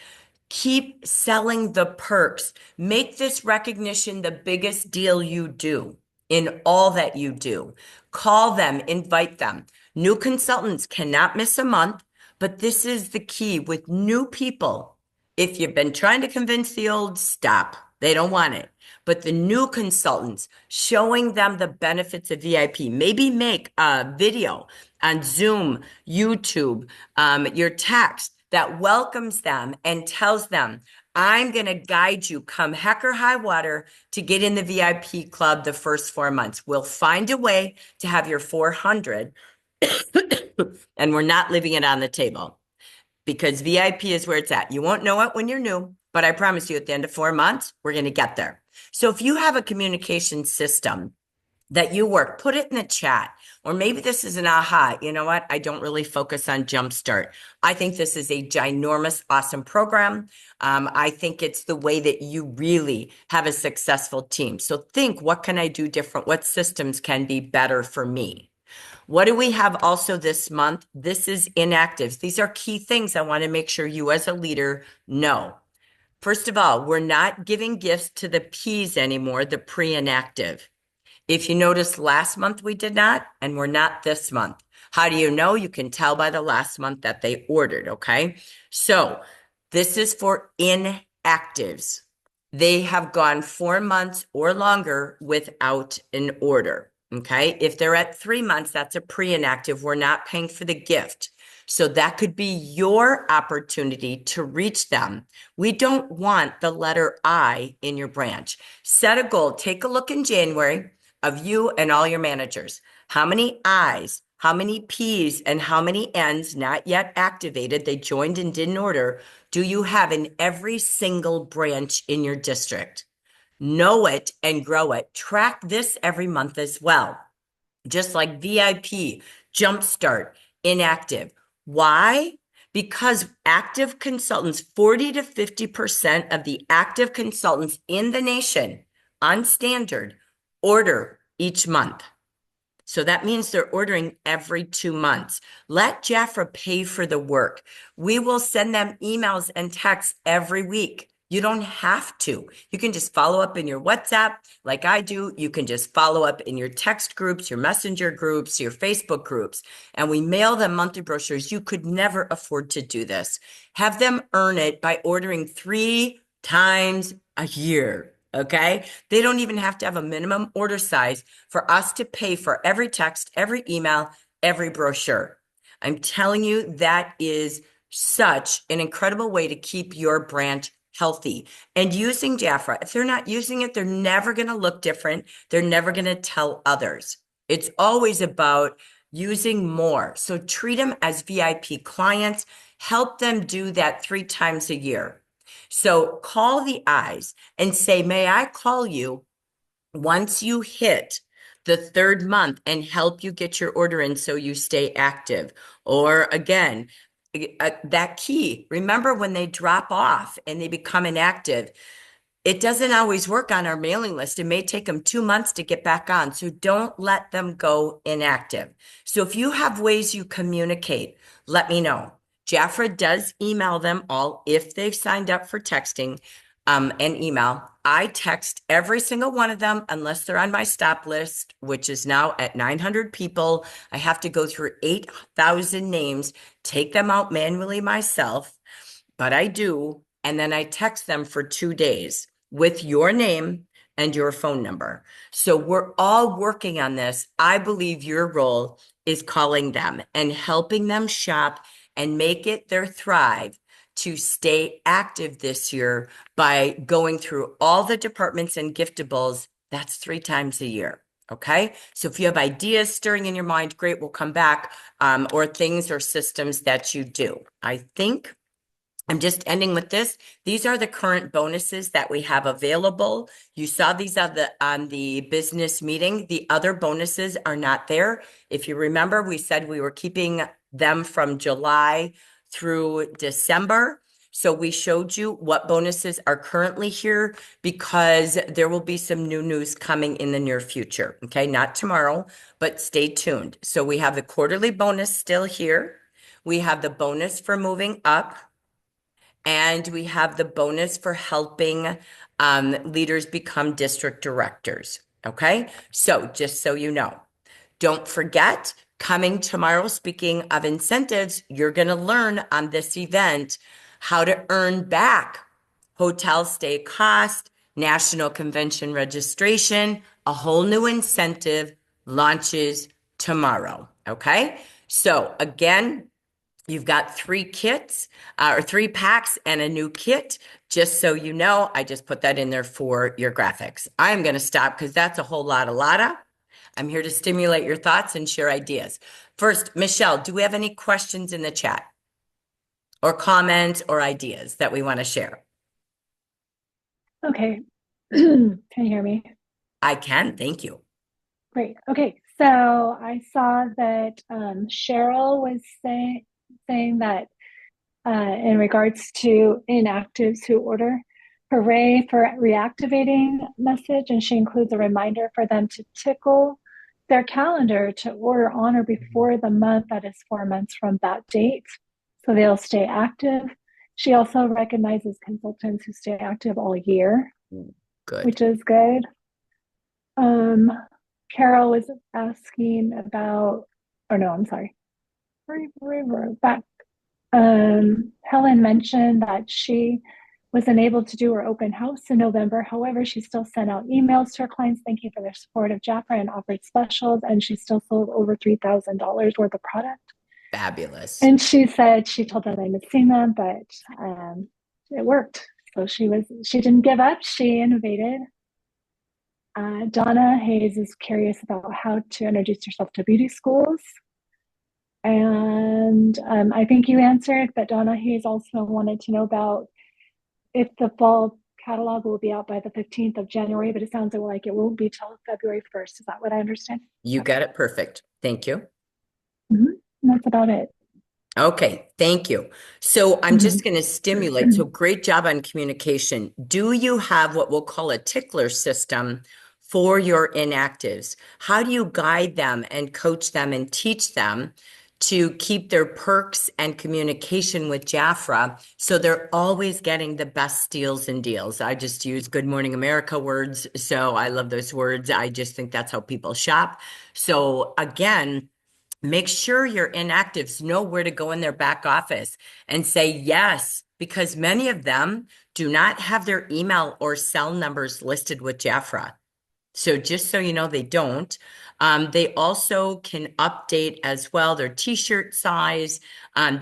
A: Keep selling the perks. Make this recognition the biggest deal you do in all that you do. Call them, invite them. New consultants cannot miss a month, but this is the key with new people. If you've been trying to convince the old, stop. They don't want it. But the new consultants, showing them the benefits of VIP, maybe make a video on Zoom, YouTube, your text that welcomes them and tells them, I'm going to guide you come heck or high water to get in the VIP club the first 4 months. We'll find a way to have your 400 and we're not leaving it on the table because VIP is where it's at. You won't know it when you're new, but I promise you at the end of 4 months, we're going to get there. So if you have a communication system that you work, put it in the chat. Or maybe this is an aha. You know what? I don't really focus on Jumpstart. I think this is a ginormous, awesome program. I think it's the way that you really have a successful team. So think, what can I do different? What systems can be better for me? What do we have also this month? This is inactives. These are key things I want to make sure you as a leader know. First of all, we're not giving gifts to the P's anymore, the pre-inactive. If you notice, last month we did not, and we're not this month. How do you know? You can tell by the last month that they ordered, okay? So this is for inactives. They have gone 4 months or longer without an order, okay? If they're at 3 months, that's a pre-inactive. We're not paying for the gift. So that could be your opportunity to reach them. We don't want the letter I in your branch. Set a goal. Take a look in January of you and all your managers. How many I's, how many P's, and how many N's not yet activated, they joined and didn't order, do you have in every single branch in your district? Know it and grow it. Track this every month as well. Just like VIP, Jumpstart, inactive. Why? Because active consultants, 40 to 50% of the active consultants in the nation on standard order each month. So that means they're ordering every 2 months. Let Jafra pay for the work. We will send them emails and texts every week. You don't have to. You can just follow up in your WhatsApp like I do. You can just follow up in your text groups, your messenger groups, your Facebook groups, and we mail them monthly brochures. You could never afford to do this. Have them earn it by ordering 3 times a year. Okay. They don't even have to have a minimum order size for us to pay for every text, every email, every brochure. I'm telling you, that is such an incredible way to keep your branch healthy. And using Jafra, if they're not using it, they're never going to look different. They're never going to tell others. It's always about using more. So treat them as VIP clients. Help them do that 3 times a year. So call the I's and say, may I call you once you hit the 3rd month and help you get your order in so you stay active? Or again, that key, remember when they drop off and they become inactive, it doesn't always work on our mailing list. It may take them 2 months to get back on. So don't let them go inactive. So if you have ways you communicate, let me know. Jafra does email them all if they've signed up for texting and email. I text every single one of them unless they're on my stop list, which is now at 900 people. I have to go through 8,000 names, take them out manually myself, but I do. And then I text them for 2 days. with your name and your phone number. So we're all working on this. I believe your role is calling them and helping them shop and make it their thrive to stay active this year by going through all the departments and giftables. That's 3 times a year. Okay. So if you have ideas stirring in your mind, great, we'll come back, or things or systems that you do. I think I'm just ending with this. These are the current bonuses that we have available. You saw these on the business meeting. The other bonuses are not there. If you remember, we said we were keeping them from July through December. So we showed you what bonuses are currently here because there will be some new news coming in the near future. Okay, not tomorrow, but stay tuned. So we have the quarterly bonus still here. We have the bonus for moving up. And we have the bonus for helping leaders become district directors. Okay, so just so you know, don't forget, coming tomorrow, speaking of incentives, you're going to learn on this event how to earn back hotel stay cost, national convention registration, a whole new incentive launches tomorrow. Okay, so again, you've got 3 kits or 3 packs and a new kit. Just so you know, I just put that in there for your graphics. I'm going to stop because that's a whole lot of. I'm here to stimulate your thoughts and share ideas. First, Michelle, do we have any questions in the chat or comments or ideas that we want to share?
H: Okay. Can you hear me?
A: I can. Thank you.
H: Great. Okay. So I saw that Cheryl was saying that in regards to inactives who order, hooray for reactivating message, and she includes a reminder for them to tickle their calendar to order on or before the month that is 4 months from that date, so they'll stay active. She also recognizes consultants who stay active all year,
A: Good.
H: which is good. Carol was asking about, or no, I'm sorry. Back. Helen mentioned that she was unable to do her open house in November. However, she still sent out emails to her clients thanking for their support of Jafra and offered specials, and she still sold over $3,000 worth of product.
A: Fabulous.
H: And she said she told them they had seen them, but it worked. So she didn't give up. She innovated. Donna Hayes is curious about how to introduce yourself to beauty schools. And I think you answered, but Donna Hayes also wanted to know about if the fall catalog will be out by the 15th of January, but it sounds like it won't be till February 1st. Is that what I understand?
A: You got it perfect. Thank you.
H: And that's about it.
A: Okay, thank you. So I'm just going to stimulate. So great job on communication. Do you have what we'll call a tickler system for your inactives? How do you guide them and coach them and teach them to keep their perks and communication with Jafra so they're always getting the best deals and deals? I just use Good Morning America words, so I love those words. I just think that's how people shop. So again, make sure your inactives know where to go in their back office and say yes, because many of them do not have their email or cell numbers listed with Jafra. So just so you know, they don't. They also can update as well their t-shirt size.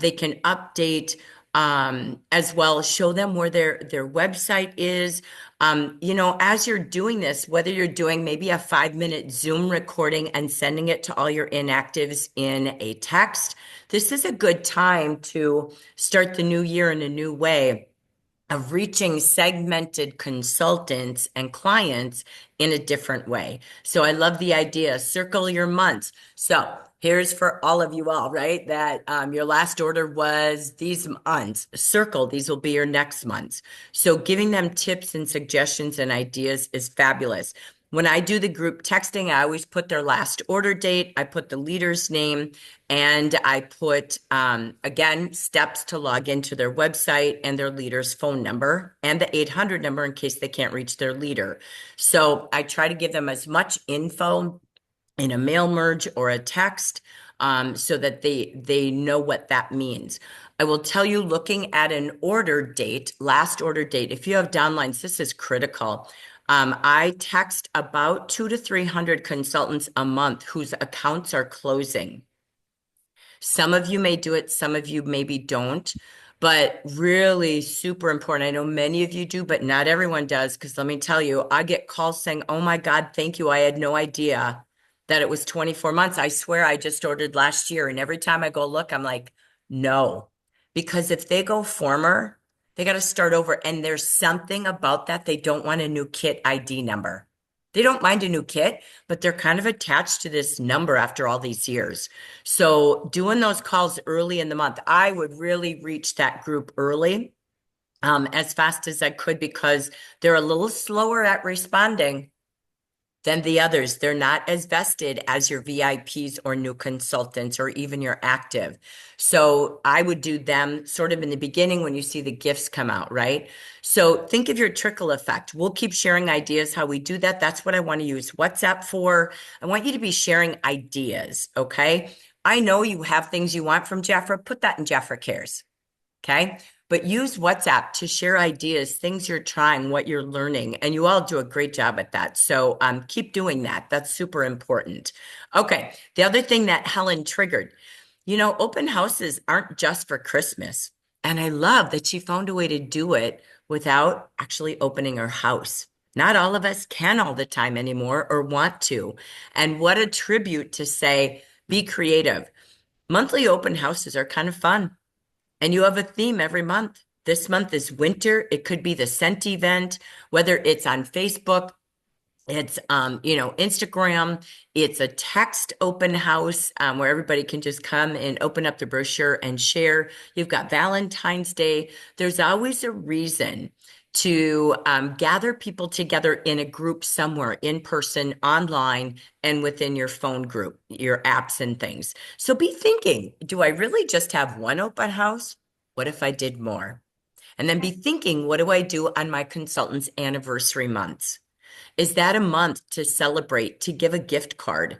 A: They can update as well, show them where their website is. As you're doing this, whether you're doing maybe a 5-minute Zoom recording and sending it to all your inactives in a text, this is a good time to start the new year in a new way of reaching segmented consultants and clients in a different way. So I love the idea, circle your months. So here's for all of you all, right? That your last order was these months. Circle, these will be your next months. So giving them tips and suggestions and ideas is fabulous. When I do the group texting, I always put their last order date, I put the leader's name, and I put, again, steps to log into their website and their leader's phone number and the 800 number in case they can't reach their leader. So I try to give them as much info in a mail merge or a text so that they know what that means. I will tell you, looking at an order date, last order date, if you have downlines, this is critical. I text about 200 to 300 consultants a month whose accounts are closing. Some of you may do it, some of you maybe don't, but really super important. I know many of you do, but not everyone does. Because let me tell you, I get calls saying, oh my God, thank you. I had no idea that it was 24 months. I swear I just ordered last year. And every time I go look, I'm like, no. Because if they go former, they got to start over. And there's something about that. They don't want a new kit ID number. They don't mind a new kit, but they're kind of attached to this number after all these years. So doing those calls early in the month, I would really reach that group early, as fast as I could, because they're a little slower at responding than the others. They're not as vested as your VIPs or new consultants or even your active. So I would do them sort of in the beginning when you see the gifts come out, right? So think of your trickle effect. We'll keep sharing ideas how we do that. That's what I want to use WhatsApp for. I want you to be sharing ideas, okay? I know you have things you want from Jafra. Put that in Jafra Cares, okay? But use WhatsApp to share ideas, things you're trying, what you're learning, and you all do a great job at that. So keep doing that. That's super important. Okay, the other thing that Helen triggered, you know, open houses aren't just for Christmas. And I love that she found a way to do it without actually opening her house. Not all of us can all the time anymore or want to. And what a tribute to say, be creative. Monthly open houses are kind of fun. And you have a theme every month. This month is winter. It could be the scent event, whether it's on Facebook, it's Instagram, it's a text open house where everybody can just come and open up the brochure and share. You've got Valentine's Day. There's always a reason to gather people together in a group somewhere, in person, online, and within your phone group, your apps and things. So be thinking, do I really just have one open house? What if I did more? And then be thinking, what do I do on my consultant's anniversary months? Is that a month to celebrate, to give a gift card?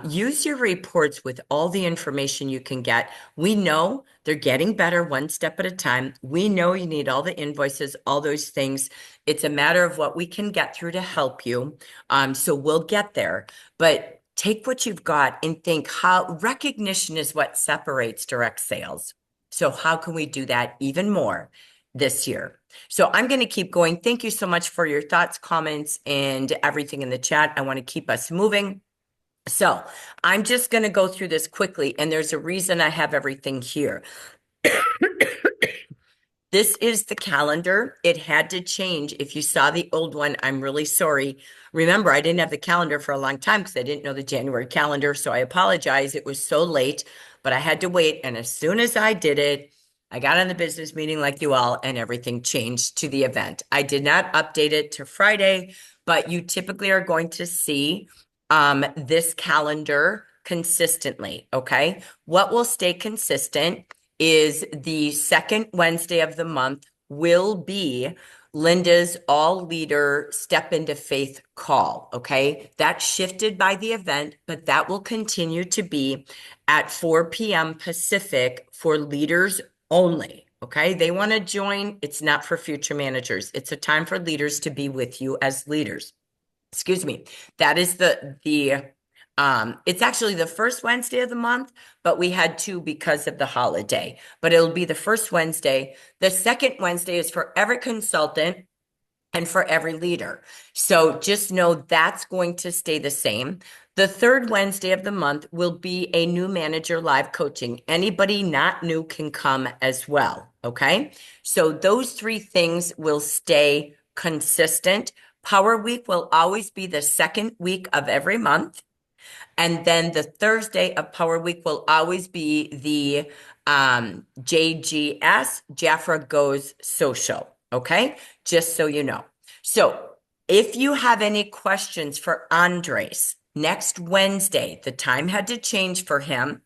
A: Use your reports with all the information you can get. We know they're getting better one step at a time. We know you need all the invoices, all those things. It's a matter of what we can get through to help you. So we'll get there. But take what you've got and think how recognition is what separates direct sales. So how can we do that even more this year? So I'm going to keep going. Thank you so much for your thoughts, comments, and everything in the chat. I want to keep us moving. So I'm just going to go through this quickly, and there's a reason I have everything here. This is the calendar. It had to change. If you saw the old one, I'm really sorry. Remember, I didn't have the calendar for a long time because I didn't know the January calendar, so I apologize. It was so late, but I had to wait, and as soon as I did it, I got on the business meeting like you all, and everything changed to the event. I did not update it to Friday, but you typically are going to see this calendar consistently, okay? What will stay consistent is the second Wednesday of the month will be Linda's All Leader Step into Faith call, okay? That shifted by the event, but that will continue to be at 4 p.m. Pacific for leaders only, okay? They want to join. It's not for future managers. It's a time for leaders to be with you as leaders. Excuse me. That is it's actually the first Wednesday of the month, but we had two because of the holiday. But it'll be the first Wednesday. The second Wednesday is for every consultant and for every leader. So just know that's going to stay the same. The third Wednesday of the month will be a new manager live coaching. Anybody not new can come as well, okay? So those three things will stay consistent. Power Week will always be the second week of every month. And then the Thursday of Power Week will always be the JGS, Jafra Goes Social, okay? Just so you know. So if you have any questions for Andres, next Wednesday, the time had to change for him.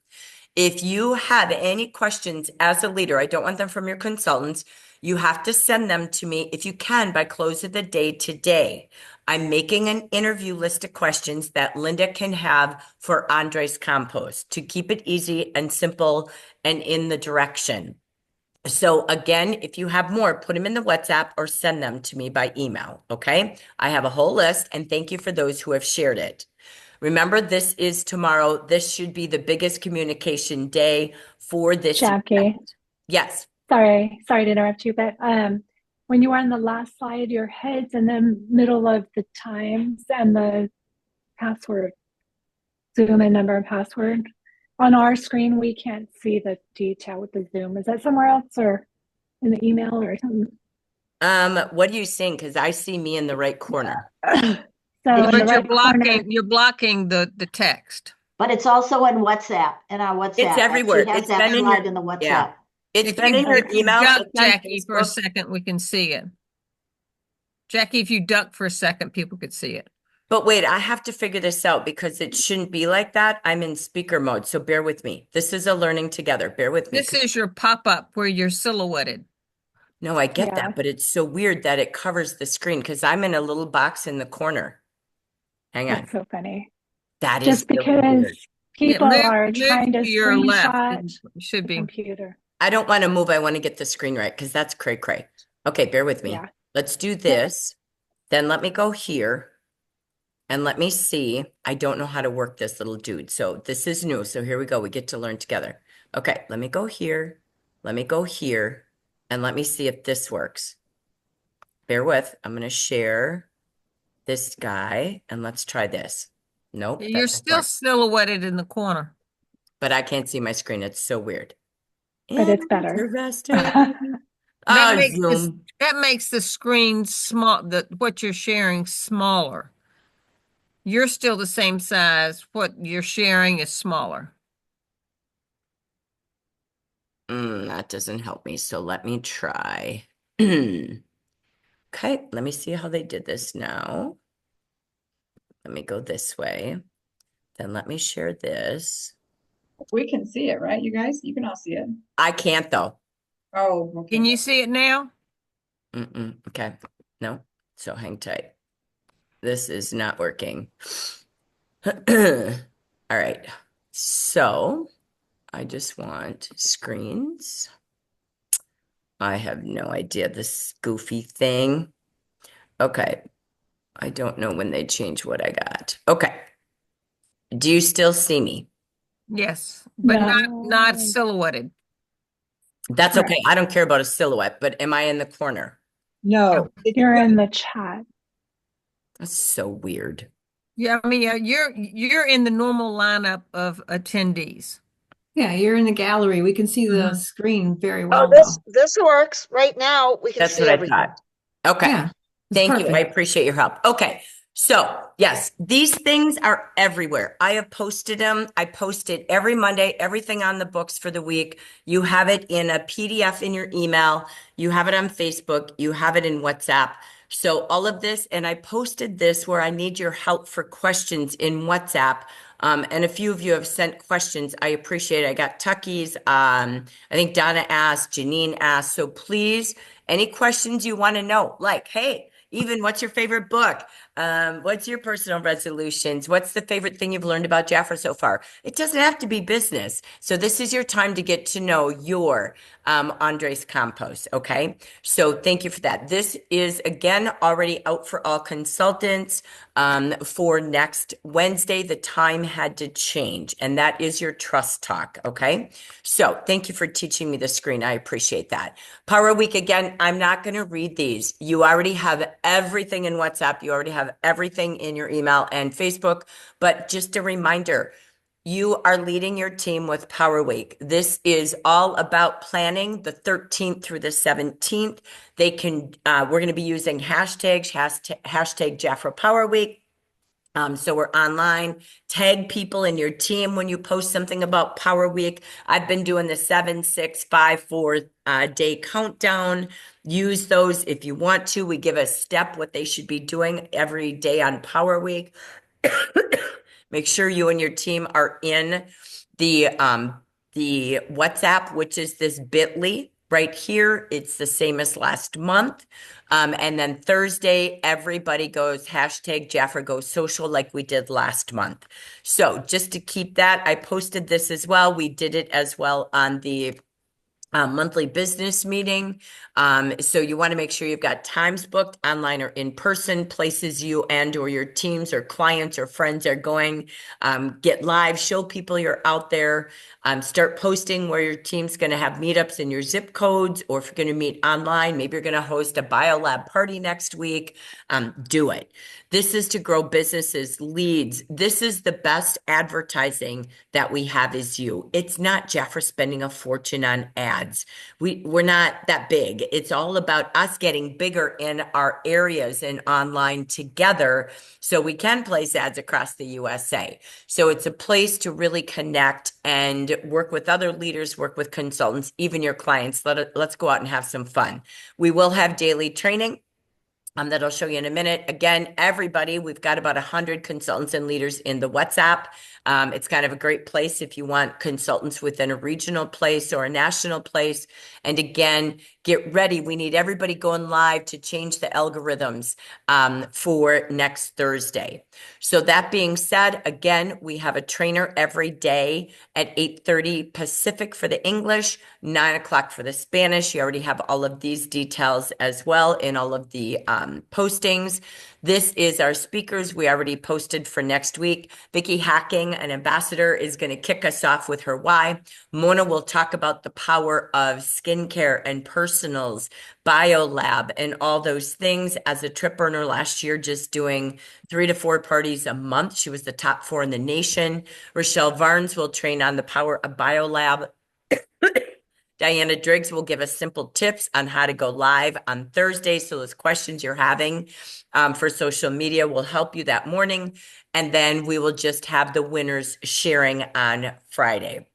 A: If you have any questions as a leader, I don't want them from your consultants. You have to send them to me if you can by close of the day today. I'm making an interview list of questions that Linda can have for Andres Compost to keep it easy and simple and in the direction. So again, if you have more, put them in the WhatsApp or send them to me by email. Okay. I have a whole list, and thank you for those who have shared it. Remember, this is tomorrow. This should be the biggest communication day for this
H: Jackie,
A: event. Yes.
H: sorry to interrupt you, but when you were on the last slide, your head's in the middle of the times and the password, Zoom and number and password. On our screen, we can't see the detail with the Zoom. Is that somewhere else or in the email or something?
A: What are you seeing? Because I see me in the right corner.
H: So in
B: But
H: the
B: you're
H: right corner,
B: blocking the text.
E: But it's also in WhatsApp, in our WhatsApp.
A: It's everywhere.
E: She has
A: It's
E: that
A: been in
E: slide
A: your-
E: in the WhatsApp.
A: yeah. It's
B: If
A: been
B: you-
A: in your
B: if you
A: email.
B: duck,
A: It's on
B: Jackie, for a
A: Facebook.
B: second, we can see it. Jackie, if you duck for a second, people could see it.
A: But wait, I have to figure this out because it shouldn't be like that. I'm in speaker mode, so bear with me. This is a learning together. Bear with me.
B: This is your pop-up where you're silhouetted.
A: No, I get
H: Yeah.
A: that, but it's so weird that it covers the screen because I'm in a little box in the corner. Hang on.
H: that's so funny.
A: That is
H: Just
A: so
H: because
A: weird.
H: people
B: move-
H: are
B: move
H: trying to
B: to your left.
H: screenshot
B: It should
H: the
B: be.
H: computer.
A: I don't want to move. I want to get the screen right because that's cray cray. Okay, bear with me.
H: Yeah.
A: Let's do this. Then let me go here and let me see. I don't know how to work this little dude. So this is new. So here we go. We get to learn together. Okay, let me go here. Let me go here. And let me see if this works. Bear with. I'm going to share this guy and let's try this. Nope. that
B: You're
A: won't
B: still
A: work.
B: silhouetted in the corner.
A: But I can't see my screen. It's so weird.
H: But it's better.
A: Interesting.
B: That
A: Ah,
B: makes this-
A: Zoom.
B: That makes the screen small, what you're sharing smaller. You're still the same size. What you're sharing is smaller.
A: That doesn't help me. So let me try. Okay, let me see how they did this now. Let me go this way. Then let me share this.
F: We can see it, right, you guys? You can all see it.
A: I can't though.
F: Oh, okay.
B: Can you see it now?
A: Okay, no. So hang tight. This is not working. All right. So I just want screens. I have no idea this goofy thing. Okay. I don't know when they change what I got. Okay. Do you still see me?
B: Yes, but not
H: No.
B: silhouetted.
A: That's
H: Correct.
A: okay. I don't care about a silhouette, but am I in the corner?
F: No.
H: You're in the chat.
A: That's so weird.
B: Yeah, I mean, you're in the normal lineup of attendees.
C: Yeah, you're in the gallery. We can see the
B: Mhm.
C: screen very
D: Oh,
C: well
D: this works. Right now, we can
A: That's
D: see
A: what I
D: everything.
A: thought. Okay.
C: Yeah, it's
A: Thank you. I
C: perfect.
A: appreciate your help. Okay. So, yes, these things are everywhere. I have posted them. I posted every Monday, everything on the books for the week. You have it in a PDF in your email. You have it on Facebook. You have it in WhatsApp. So, all of this, and I posted this where I need your help for questions in WhatsApp. And a few of you have sent questions. I appreciate it. I got Tucky's. I think Donna asked, Janine asked. So please, any questions you want to know, like, hey, even what's your favorite book? What's your personal resolutions? What's the favorite thing you've learned about Jafra so far? It doesn't have to be business. So this is your time to get to know your Andres Compost. Okay. So thank you for that. This is again already out for all consultants for next Wednesday. The time had to change, and that is your trust talk. Okay. So thank you for teaching me the screen. I appreciate that. Power Week again. I'm not going to read these. You already have everything in WhatsApp. You already have everything in your email and Facebook. But just a reminder, you are leading your team with Power Week. This is all about planning the 13th through the 17th. They can, we're going to be using hashtag Jafra Power Week. So we're online. Tag people in your team when you post something about Power Week. I've been doing the 7, 6, 5, 4 day countdown. Use those if you want to. We give a step what they should be doing every day on Power Week. Make sure you and your team are in the the WhatsApp, which is this bit.ly right here. It's the same as last month. And then Thursday, everybody goes hashtag Jafra Goes Social like we did last month. So just to keep that, I posted this as well. We did it as well on the monthly business meeting. So you want to make sure you've got times booked online or in person, places you and or your teams or clients or friends are going. Get live, show people you're out there. Start posting where your team's going to have meetups in your zip codes, or if you're going to meet online, maybe you're going to host a biolab party next week. Do it. This is to grow businesses, leads. This is the best advertising that we have is you. It's not Jafra spending a fortune on ads. We're not that big. It's all about us getting bigger in our areas and online together so we can place ads across the USA. So it's a place to really connect and work with other leaders, work with consultants, even your clients. Let's go out and have some fun. We will have daily training. That I'll show you in a minute. Again, everybody, we've got about 100 consultants and leaders in the WhatsApp. It's kind of a great place if you want consultants within a regional place or a national place. And again, get ready. We need everybody going live to change the algorithms for next Thursday. So that being said, again, we have a trainer every day at 8:30 Pacific for the English, 9 o'clock for the Spanish. You already have all of these details as well in all of the postings. This is our speakers. We already posted for next week. Vicki Hacking, an ambassador, is going to kick us off with her why. Mona will talk about the power of skincare and personals, biolab, and all those things. As a trip earner last year, just doing 3 to 4 parties a month. She was the top 4 in the nation. Rochelle Varnes will train on the power of biolab. Diana Driggs will give us simple tips on how to go live on Thursday. So those questions you're having for social media will help you that morning. And then we will just have the winners sharing on Friday.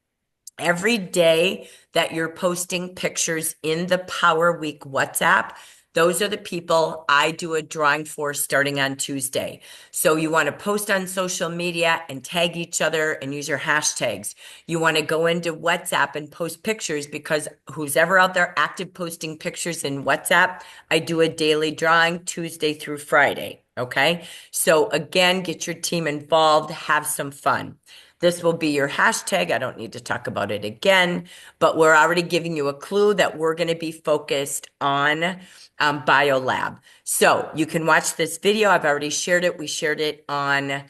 A: Every day that you're posting pictures in the Power Week WhatsApp, those are the people I do a drawing for starting on Tuesday. So you want to post on social media and tag each other and use your hashtags. You want to go into WhatsApp and post pictures, because who's ever out there active posting pictures in WhatsApp, I do a daily drawing Tuesday through Friday. Okay. So again, get your team involved, have some fun. This will be your hashtag. I don't need to talk about it again, but we're already giving you a clue that we're going to be focused on biolab. So you can watch this video. I've already shared it. We shared it on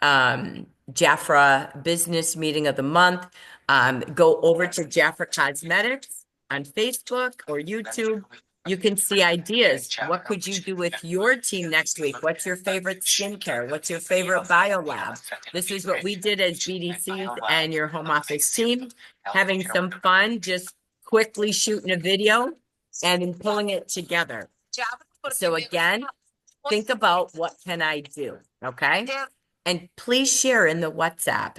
A: Jafra Business Meeting of the Month. Go over to Jafra Cosmetics on Facebook or YouTube. You can see ideas. What could you do with your team next week? What's your favorite skincare? What's your favorite biolab? This is what we did as BDCs and your home office team, having some fun, just quickly shooting a video and pulling it together. So again, think about what can I do, okay? And please share in the WhatsApp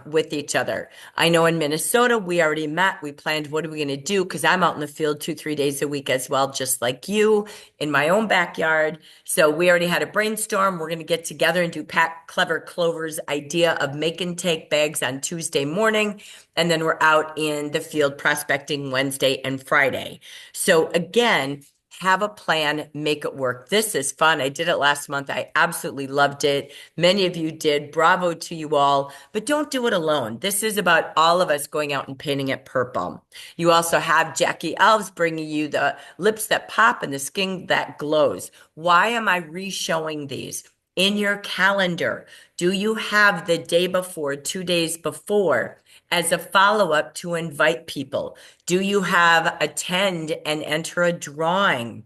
A: with each other. I know in Minnesota, we already met. We planned what are we going to do? Because I'm out in the field 2-3 days a week as well, just like you, in my own backyard. So we already had a brainstorm. We're going to get together and do Pat Clever Clover's idea of make and take bags on Tuesday morning. And then we're out in the field prospecting Wednesday and Friday. So again, have a plan, make it work. This is fun. I did it last month. I absolutely loved it. Many of you did. Bravo to you all, but don't do it alone. This is about all of us going out and painting it purple. You also have Jackie Elves bringing you the lips that pop and the skin that glows. Why am I re-showing these? In your calendar, do you have the day before, 2 days before, as a follow-up to invite people? Do you have attend and enter a drawing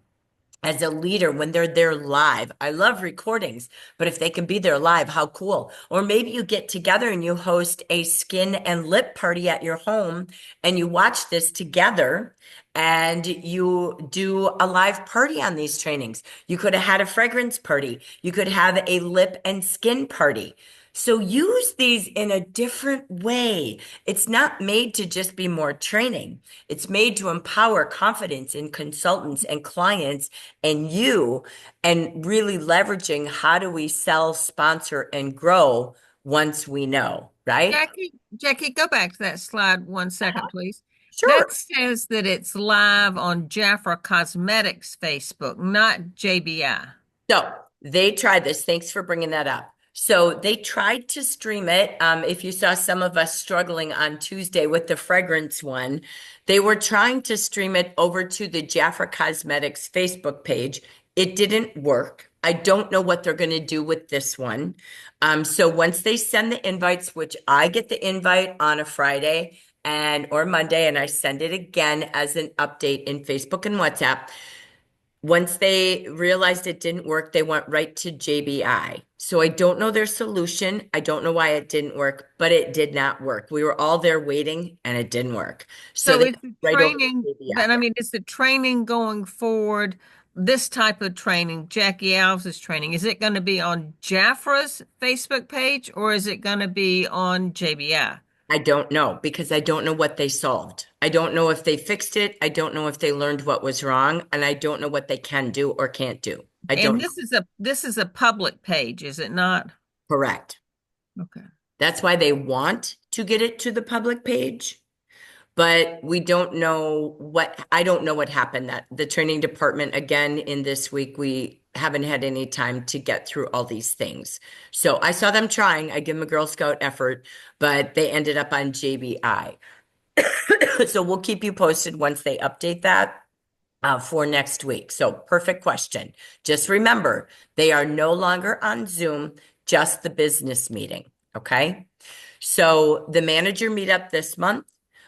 A: as a leader when they're there live? I love recordings, but if they can be there live, how cool. Or maybe you get together and you host a skin and lip party at your home and you watch this together and you do a live party on these trainings. You could have had a fragrance party. You could have a lip and skin party. So use these in a different way. It's not made to just be more training. It's made to empower confidence in consultants and clients and you, and really leveraging how do we sell, sponsor, and grow once we know, right?
B: Jackie, go back to that slide 1 second, please. That
A: Sure.
B: says that it's live on Jafra Cosmetics Facebook, not JBI.
A: So they tried this. Thanks for bringing that up. So they tried to stream it. If you saw some of us struggling on Tuesday with the fragrance one, they were trying to stream it over to the Jafra Cosmetics Facebook page. It didn't work. I don't know what they're going to do with this one. So once they send the invites, which I get the invite on a Friday or Monday, and I send it again as an update in Facebook and WhatsApp. Once they realized it didn't work, they went right to JBI. So I don't know their solution. I don't know why it didn't work, but it did not work. We were all there waiting and it didn't work. So they
B: it's the
A: right over to
B: training,
A: JBI.
B: but I mean, is the training going forward, this type of training, Jackie Alves' training, is it going to be on Jafra's Facebook page or is it going to be on JBI?
A: I don't know because I don't know what they solved. I don't know if they fixed it. I don't know if they learned what was wrong, and I don't know what they can do or can't do. I don't
B: And this is a public page, is it not?
A: correct.
B: Okay.
A: That's why they want to get it to the public page. But we don't know I don't know what happened. That the training department, again, in this week, we haven't had any time to get through all these things. So I saw them trying. I give them a Girl Scout effort, but they ended up on JBI. So we'll keep you posted once they update that for next week. So perfect question. Just remember, they are no longer on Zoom, just the business meeting. Okay. So the manager meetup this month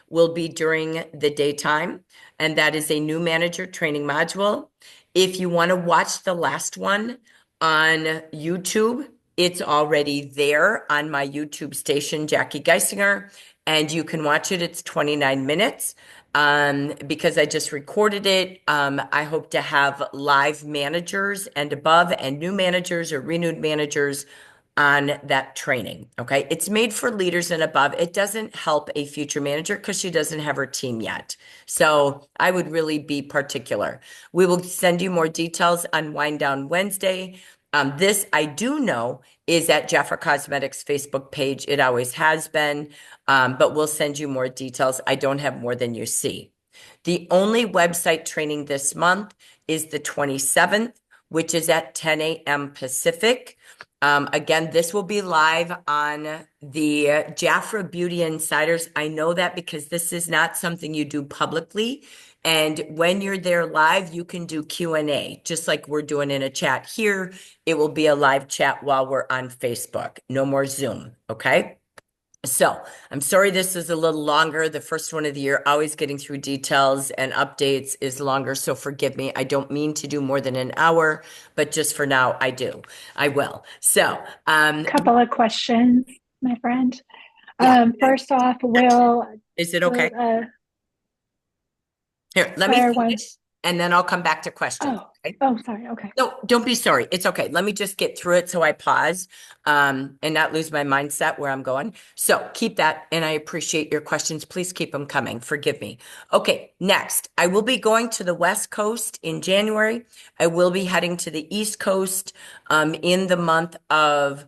A: will be during the daytime, and that is a new manager training module. If you want to watch the last one on YouTube, it's already there on my YouTube station, Jackie Geisinger, and you can watch it. It's 29 minutes. Because I just recorded it. I hope to have live managers and above and new managers or renewed managers on that training. Okay. It's made for leaders and above. It doesn't help a future manager because she doesn't have her team yet. So I would really be particular. We will send you more details on Wind Down Wednesday. This I do know is at Jafra Cosmetics Facebook page. It always has been, but we'll send you more details. I don't have more than you see. The only website training this month is the 27th, which is at 10 a.m. Pacific. Again, this will be live on the Jafra Beauty Insiders. I know that because this is not something you do publicly. And when you're there live, you can do Q&A, just like we're doing in a chat here. It will be a live chat while we're on Facebook. No more Zoom, okay? So I'm sorry this is a little longer. The first one of the year, always getting through details and updates is longer. So forgive me. I don't mean to do more than an hour, but just for now, I do. I will. So,
H: Couple of questions, my friend.
A: Yeah.
H: First off,
A: is it okay? Here, let me finish, and then I'll come back to questions. Okay?
H: Sorry. Okay.
A: No, don't be sorry. It's okay. Let me just get through it so I pause and not lose my mindset where I'm going. So keep that, and I appreciate your questions. Please keep them coming. Forgive me. Okay, next. I will be going to the West Coast in January. I will be heading to the East Coast in the month of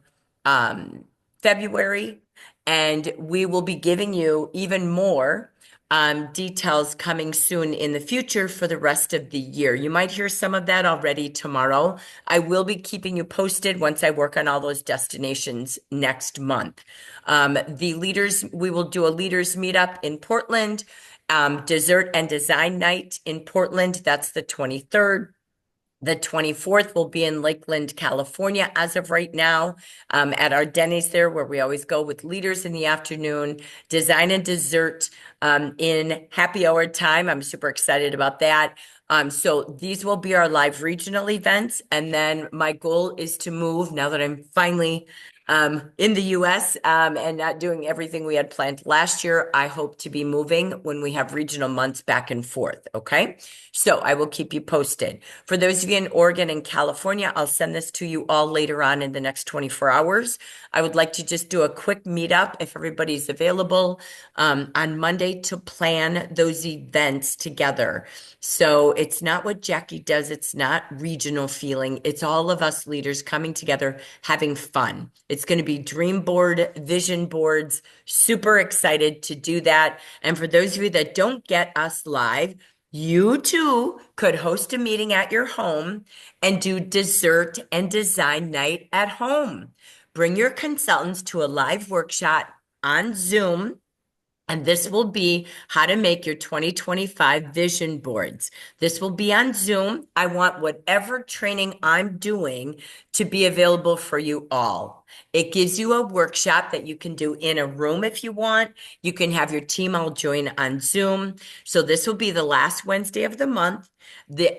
A: February, and we will be giving you even more details coming soon in the future for the rest of the year. You might hear some of that already tomorrow. I will be keeping you posted once I work on all those destinations next month. We will do a leaders meetup in Portland, dessert and design night in Portland. That's the 23rd. The 24th will be in Lakeland, California, as of right now, at our Denny's there, where we always go with leaders in the afternoon, design and dessert in happy hour time. I'm super excited about that. So these will be our live regional events. And then my goal is to move now that I'm finally in the US and not doing everything we had planned last year. I hope to be moving when we have regional months back and forth. Okay. So I will keep you posted. For those of you in Oregon and California, I'll send this to you all later on in the next 24 hours. I would like to just do a quick meetup if everybody's available on Monday to plan those events together. So it's not what Jackie does. It's not regional feeling. It's all of us leaders coming together, having fun. It's going to be dream board, vision boards. Super excited to do that. And for those of you that don't get us live, you too could host a meeting at your home and do dessert and design night at home. Bring your consultants to a live workshop on Zoom. And this will be how to make your 2025 vision boards. This will be on Zoom. I want whatever training I'm doing to be available for you all. It gives you a workshop that you can do in a room if you want. You can have your team all join on Zoom. So this will be the last Wednesday of the month.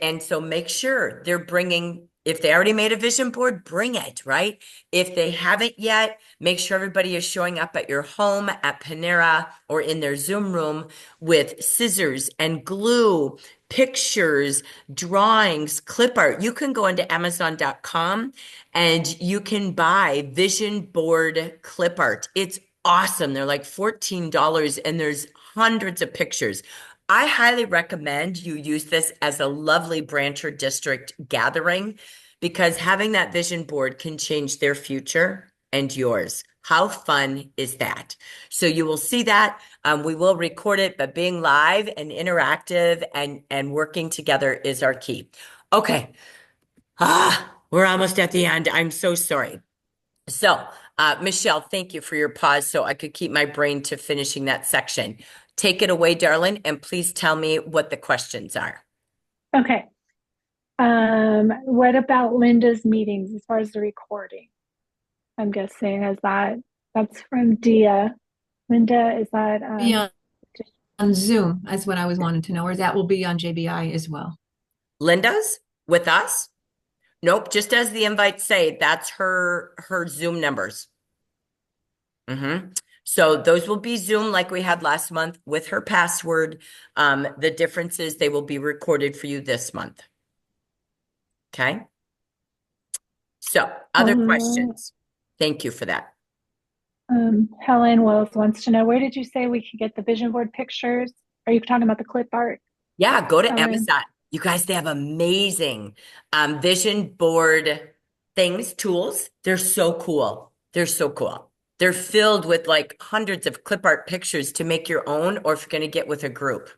A: And so make sure they're bringing, if they already made a vision board, bring it, right? If they haven't yet, make sure everybody is showing up at your home, at Panera, or in their Zoom room with scissors and glue, pictures, drawings, clip art. You can go into Amazon.com and you can buy vision board clip art. It's awesome. They're like $14 and there's hundreds of pictures. I highly recommend you use this as a lovely branch or district gathering because having that vision board can change their future and yours. How fun is that? So you will see that. We will record it, but being live and interactive and working together is our key. Okay. We're almost at the end. I'm so sorry. So, Michelle, thank you for your pause so I could keep my brain to finishing that section. Take it away, darling, and please tell me what the questions are.
H: Okay. What about Linda's meetings as far as the recording? I'm guessing that's from Dia. Linda, is that
C: Yeah, on Zoom, that's what I was wanting to know, or that will be on JBI as well.
A: Linda's with us? Nope, just as the invites say, that's her Zoom numbers. So those will be Zoom like we had last month with her password. The difference is they will be recorded for you this month. Okay. So other questions? Thank you for that.
H: Helen Wills wants to know, where did you say we could get the vision board pictures? Are you talking about the clip art?
A: Yeah, go to Amazon. You guys, they have amazing vision board things, tools. They're so cool. They're so cool. They're filled with like hundreds of clip art pictures to make your own, or if you're going to get with a group.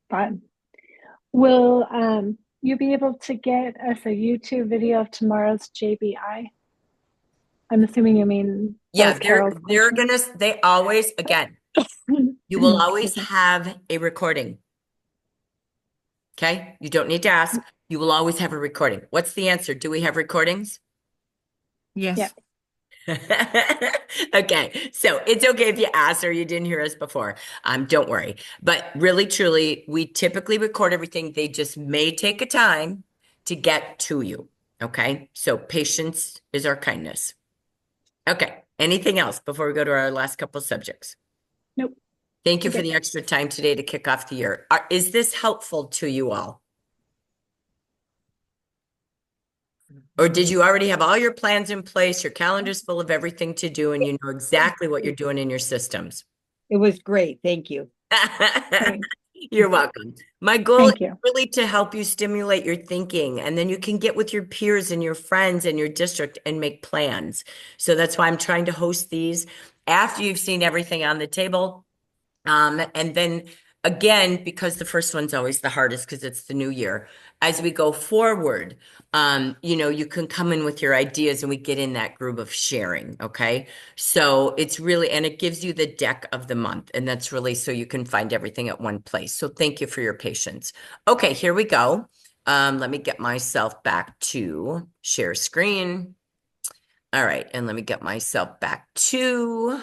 H: Fun. Will you be able to get us a YouTube video of tomorrow's JBI? I'm assuming you mean
A: Yeah, they always, again, you will always have a recording. Okay? You don't need to ask. You will always have a recording. What's the answer? Do we have recordings?
B: Yes.
H: Yeah.
A: Okay, so it's okay if you asked or you didn't hear us before. Don't worry. But really, truly, we typically record everything. They just may take a time to get to you. Okay, so patience is our kindness. Okay, anything else before we go to our last couple subjects?
H: Nope.
A: Thank you for the extra time today to kick off the year. Is this helpful to you all? Or did you already have all your plans in place, your calendar's full of everything to do, and you know exactly what you're doing in your systems?
I: It was great. Thank you.
A: You're welcome. My goal is
H: you.
A: really to help you stimulate your thinking, and then you can get with your peers and your friends and your district and make plans. So that's why I'm trying to host these after you've seen everything on the table. And then again, because the first one's always the hardest because it's the new year. As we go forward, you can come in with your ideas and we get in that groove of sharing. Okay. So it's really, and it gives you the deck of the month. And that's really so you can find everything at one place. So thank you for your patience. Okay, here we go. Let me get myself back to share screen. All right. And let me get myself back to,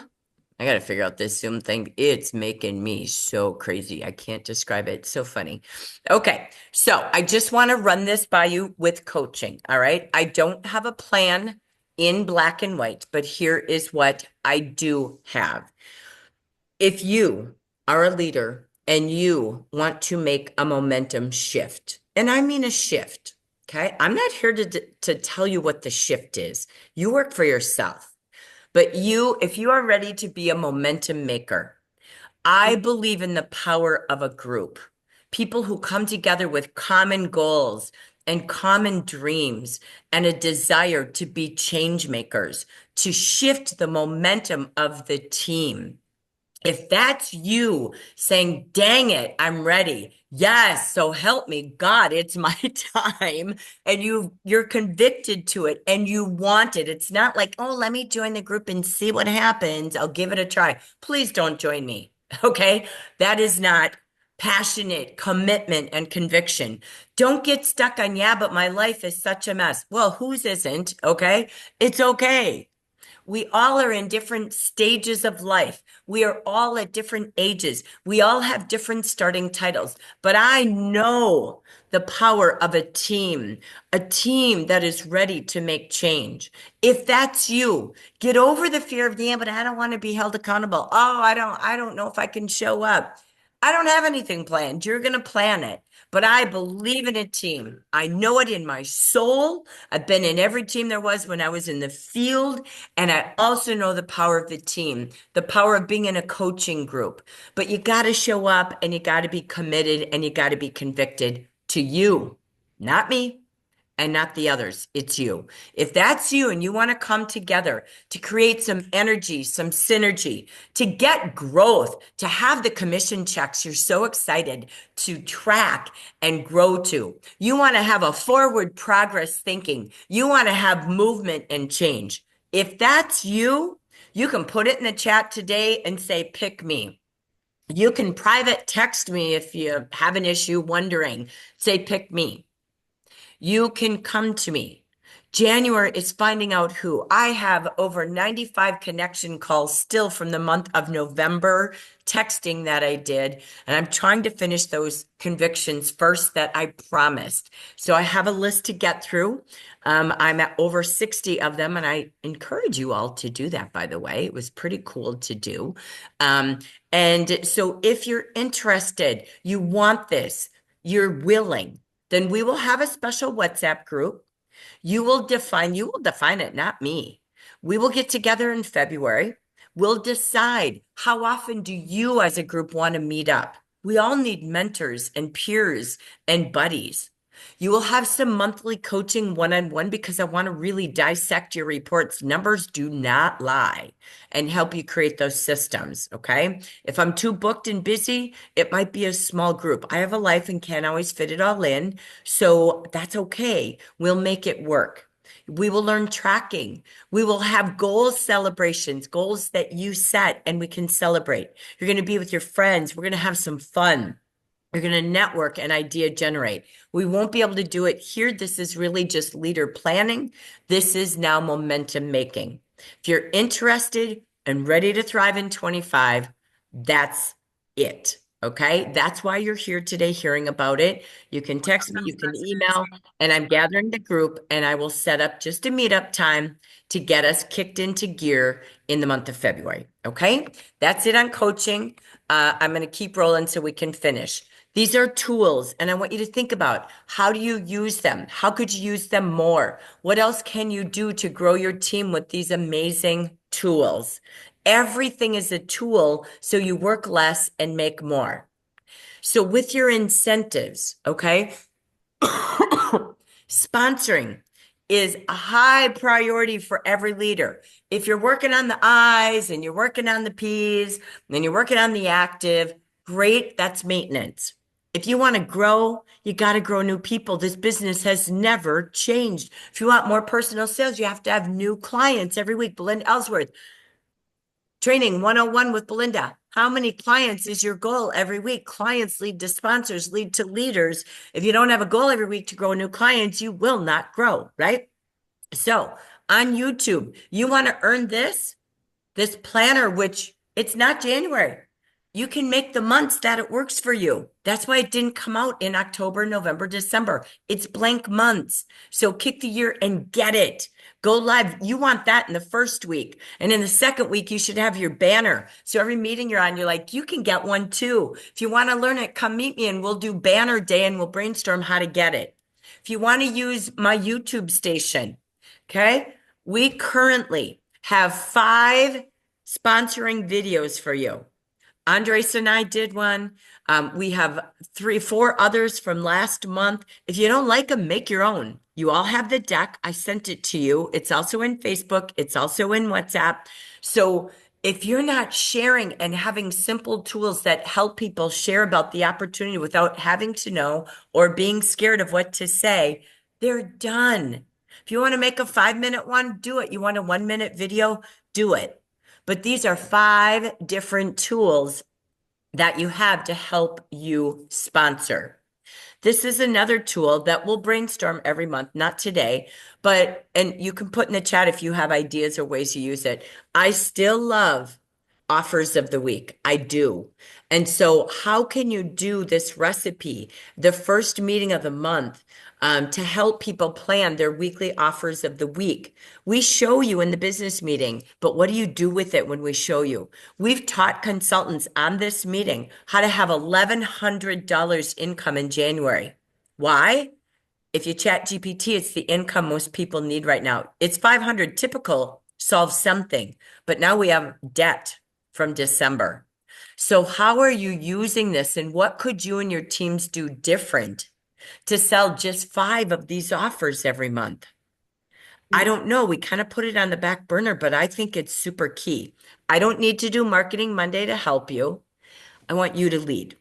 A: I got to figure out this Zoom thing. It's making me so crazy. I can't describe it. It's so funny. Okay. So I just want to run this by you with coaching. All right. I don't have a plan in black and white, but here is what I do have. If you are a leader and you want to make a momentum shift, and I mean a shift, okay? I'm not here to tell you what the shift is. You work for yourself. But if you are ready to be a momentum maker, I believe in the power of a group, people who come together with common goals and common dreams and a desire to be change makers, to shift the momentum of the team. If that's you saying, dang it, I'm ready. Yes, so help me, God, it's my time. And you're convicted to it and you want it. It's not like, oh, let me join the group and see what happens. I'll give it a try. Please don't join me. Okay? That is not passionate commitment and conviction. Don't get stuck on, yeah, but my life is such a mess. Well, whose isn't? Okay? It's okay. We all are in different stages of life. We are all at different ages. We all have different starting titles. But I know the power of a team that is ready to make change. If that's you, get over the fear of, yeah, but I don't want to be held accountable. Oh, I don't know if I can show up. I don't have anything planned. You're going to plan it. But I believe in a team. I know it in my soul. I've been in every team there was when I was in the field. And I also know the power of the team, the power of being in a coaching group. But you got to show up and you got to be committed and you got to be convicted to you, not me. And not the others. It's you. If that's you and you want to come together to create some energy, some synergy, to get growth, to have the commission checks you're so excited to track and grow to. You want to have a forward progress thinking. You want to have movement and change. If that's you, you can put it in the chat today and say, pick me. You can private text me if you have an issue wondering, say, pick me. You can come to me. January is finding out who. I have over 95 connection calls still from the month of November, texting that I did. And I'm trying to finish those convictions first that I promised. So I have a list to get through. I'm at over 60 of them. And I encourage you all to do that, by the way. It was pretty cool to do. And so if you're interested, you want this, you're willing, then we will have a special WhatsApp group. You will define it, not me. We will get together in February. We'll decide how often do you as a group want to meet up. We all need mentors and peers and buddies. You will have some monthly coaching one-on-one because I want to really dissect your reports. Numbers do not lie and help you create those systems, okay? If I'm too booked and busy, it might be a small group. I have a life and can't always fit it all in, so that's okay. We'll make it work. We will learn tracking. We will have goals celebrations, goals that you set and we can celebrate. You're going to be with your friends. We're going to have some fun. You're going to network and idea generate. We won't be able to do it here. This is really just leader planning. This is now momentum making. If you're interested and ready to thrive in 25, that's it. Okay. That's why you're here today hearing about it. You can text me, you can email, and I'm gathering the group and I will set up just a meetup time to get us kicked into gear in the month of February. Okay. That's it on coaching. I'm going to keep rolling so we can finish. These are tools, and I want you to think about how do you use them? How could you use them more? What else can you do to grow your team with these amazing tools? Everything is a tool, so you work less and make more. So with your incentives, okay, sponsoring is a high priority for every leader. If you're working on the I's and you're working on the P's and you're working on the active, great, that's maintenance. If you want to grow, you got to grow new people. This business has never changed. If you want more personal sales, you have to have new clients every week. Belinda Ellsworth, training 101 with Belinda. How many clients is your goal every week? Clients lead to sponsors, lead to leaders. If you don't have a goal every week to grow new clients, you will not grow, right? So on YouTube, you want to earn this planner, which it's not January. You can make the months that it works for you. That's why it didn't come out in October, November, December. It's blank months. So kick the year and get it. Go live. You want that in the first week. And in the second week, you should have your banner. So every meeting you're on, you're like, you can get one too. If you want to learn it, come meet me and we'll do banner day and we'll brainstorm how to get it. If you want to use my YouTube station, okay, we currently have 5 sponsoring videos for you. Andres and I did one. We have 4 others from last month. If you don't like them, make your own. You all have the deck. I sent it to you. It's also in Facebook. It's also in WhatsApp. So if you're not sharing and having simple tools that help people share about the opportunity without having to know or being scared of what to say, they're done. If you want to make a 5-minute one, do it. You want a 1-minute video, do it. But these are 5 different tools that you have to help you sponsor. This is another tool that we'll brainstorm every month, not today, and you can put in the chat if you have ideas or ways to use it. I still love offers of the week. I do. And so how can you do this recipe, the first meeting of the month, to help people plan their weekly offers of the week? We show you in the business meeting, but what do you do with it when we show you? We've taught consultants on this meeting how to have $1,100 income in January. Why? If you chat GPT, it's the income most people need right now. It's 500 typical, solve something, but now we have debt from December. So how are you using this, and what could you and your teams do different to sell just 5 of these offers every month? I don't know. We kind of put it on the back burner, but I think it's super key. I don't need to do Marketing Monday to help you. I want you to lead.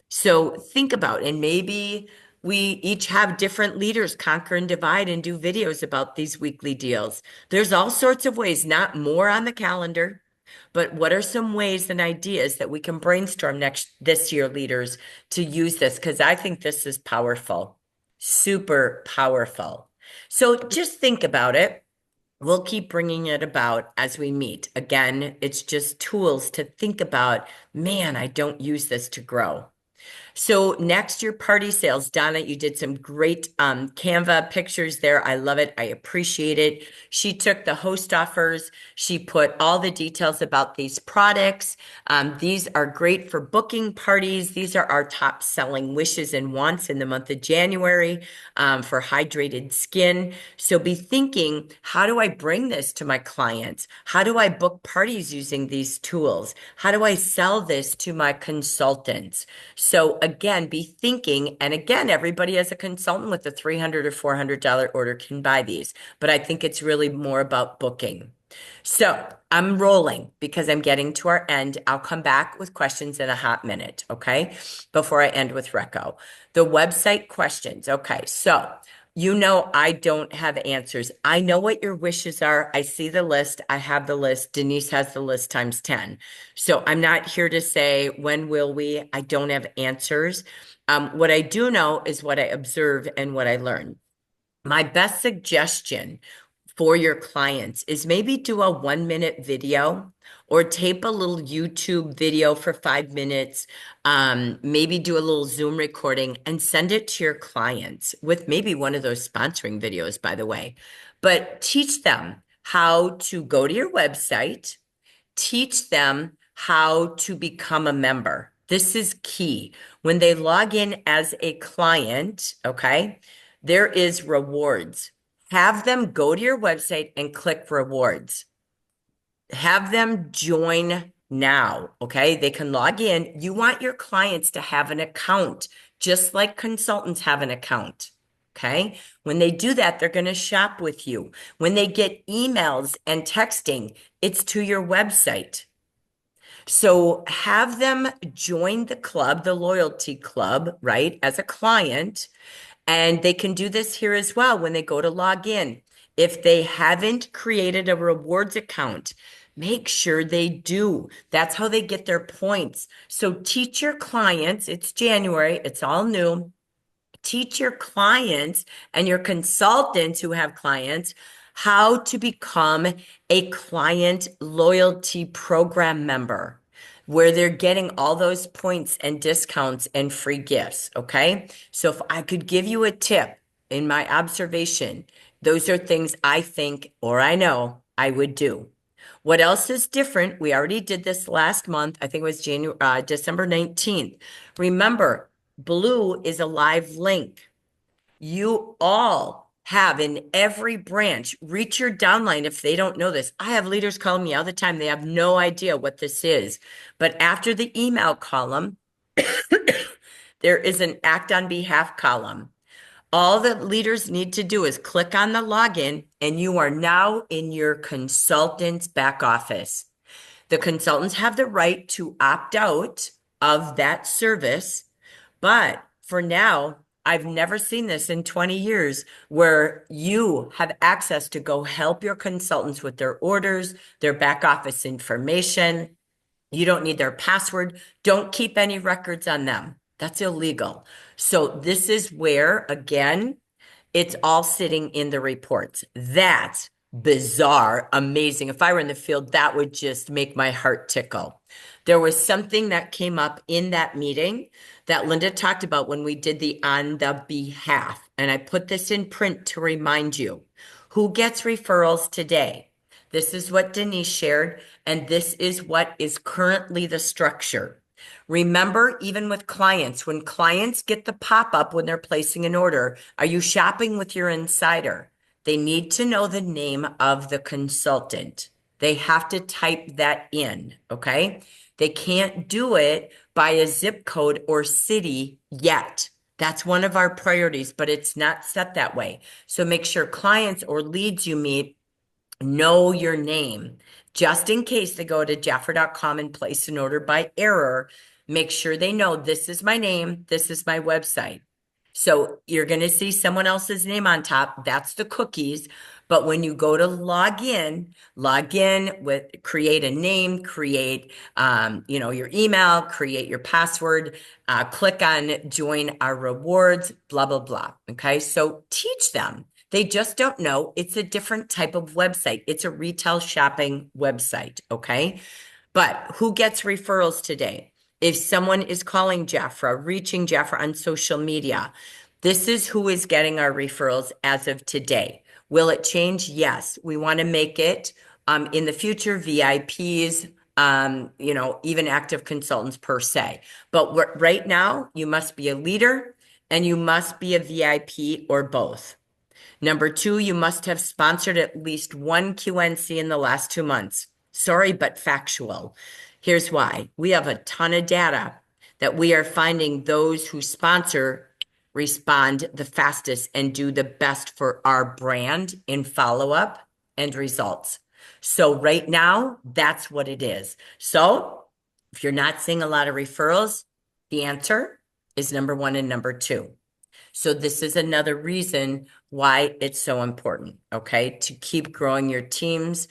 A: So think about, and maybe we each have different leaders conquer and divide and do videos about these weekly deals. There's all sorts of ways, not more on the calendar, but what are some ways and ideas that we can brainstorm this year, leaders, to use this? Because I think this is powerful, super powerful. So just think about it. We'll keep bringing it about as we meet. Again, it's just tools to think about. Man, I don't use this to grow. So next, your party sales. Donna, you did some great Canva pictures there. I love it. I appreciate it. She took the host offers. She put all the details about these products. These are great for booking parties. These are our top selling wishes and wants in the month of January for hydrated skin. So be thinking, how do I bring this to my clients? How do I book parties using these tools? How do I sell this to my consultants? So again, be thinking, and again, everybody as a consultant with a $300 or $400 order can buy these, but I think it's really more about booking. So I'm rolling because I'm getting to our end. I'll come back with questions in a hot minute, okay? Before I end with Reco. The website questions. Okay, so you know I don't have answers. I know what your wishes are. I see the list. I have the list. Denise has the list times 10. So I'm not here to say, when will we? I don't have answers. What I do know is what I observe and what I learn. My best suggestion for your clients is maybe do a 1-minute video or tape a little YouTube video for 5 minutes. Maybe do a little Zoom recording and send it to your clients with maybe one of those sponsoring videos, by the way. But teach them how to go to your website, teach them how to become a member. This is key. When they log in as a client, okay, there is rewards. Have them go to your website and click rewards. Have them join now, okay? They can log in. You want your clients to have an account, just like consultants have an account, okay? When they do that, they're going to shop with you. When they get emails and texting, it's to your website. So have them join the club, the loyalty club, right, as a client. And they can do this here as well when they go to log in. If they haven't created a rewards account, make sure they do. That's how they get their points. So teach your clients, it's January, it's all new. Teach your clients and your consultants who have clients how to become a client loyalty program member, where they're getting all those points and discounts and free gifts, okay? So if I could give you a tip in my observation, those are things I think, or I know, I would do. What else is different? We already did this last month. I think it was December 19th. Remember, Blue is a live link. You all have in every branch. Reach your downline if they don't know this. I have leaders calling me all the time. They have no idea what this is. But after the email column, there is an act on behalf column. All that leaders need to do is click on the login, and you are now in your consultant's back office. The consultants have the right to opt out of that service, but for now, I've never seen this in 20 years where you have access to go help your consultants with their orders, their back office information. You don't need their password. Don't keep any records on them. That's illegal. So this is where, again, it's all sitting in the reports. That's bizarre, amazing. If I were in the field, that would just make my heart tickle. There was something that came up in that meeting that Linda talked about when we did the on the behalf. And I put this in print to remind you. Who gets referrals today? This is what Denise shared, and this is what is currently the structure. Remember, even with clients, when clients get the pop-up when they're placing an order, are you shopping with your insider? They need to know the name of the consultant. They have to type that in, okay? They can't do it by a zip code or city yet. That's one of our priorities, but it's not set that way. So make sure clients or leads you meet know your name. Just in case they go to Jafra.com and place an order by error, make sure they know this is my name, this is my website. So you're going to see someone else's name on top. That's the cookies. But when you go to log in with create a name, create your email, create your password, click on join our rewards, blah, blah, blah. Okay, so teach them. They just don't know. It's a different type of website. It's a retail shopping website, okay? But who gets referrals today? If someone is calling Jafra, reaching Jafra on social media, this is who is getting our referrals as of today. Will it change? Yes. We want to make it in the future VIPs, even active consultants per se. But right now, you must be a leader and you must be a VIP or both. Number 2, you must have sponsored at least one QNC in the last 2 months. Sorry, but factual. Here's why. We have a ton of data that we are finding those who sponsor respond the fastest and do the best for our brand in follow-up and results. So right now, that's what it is. So if you're not seeing a lot of referrals, the answer is number 1 and number 2. So this is another reason why it's so important, okay, to keep growing your teams.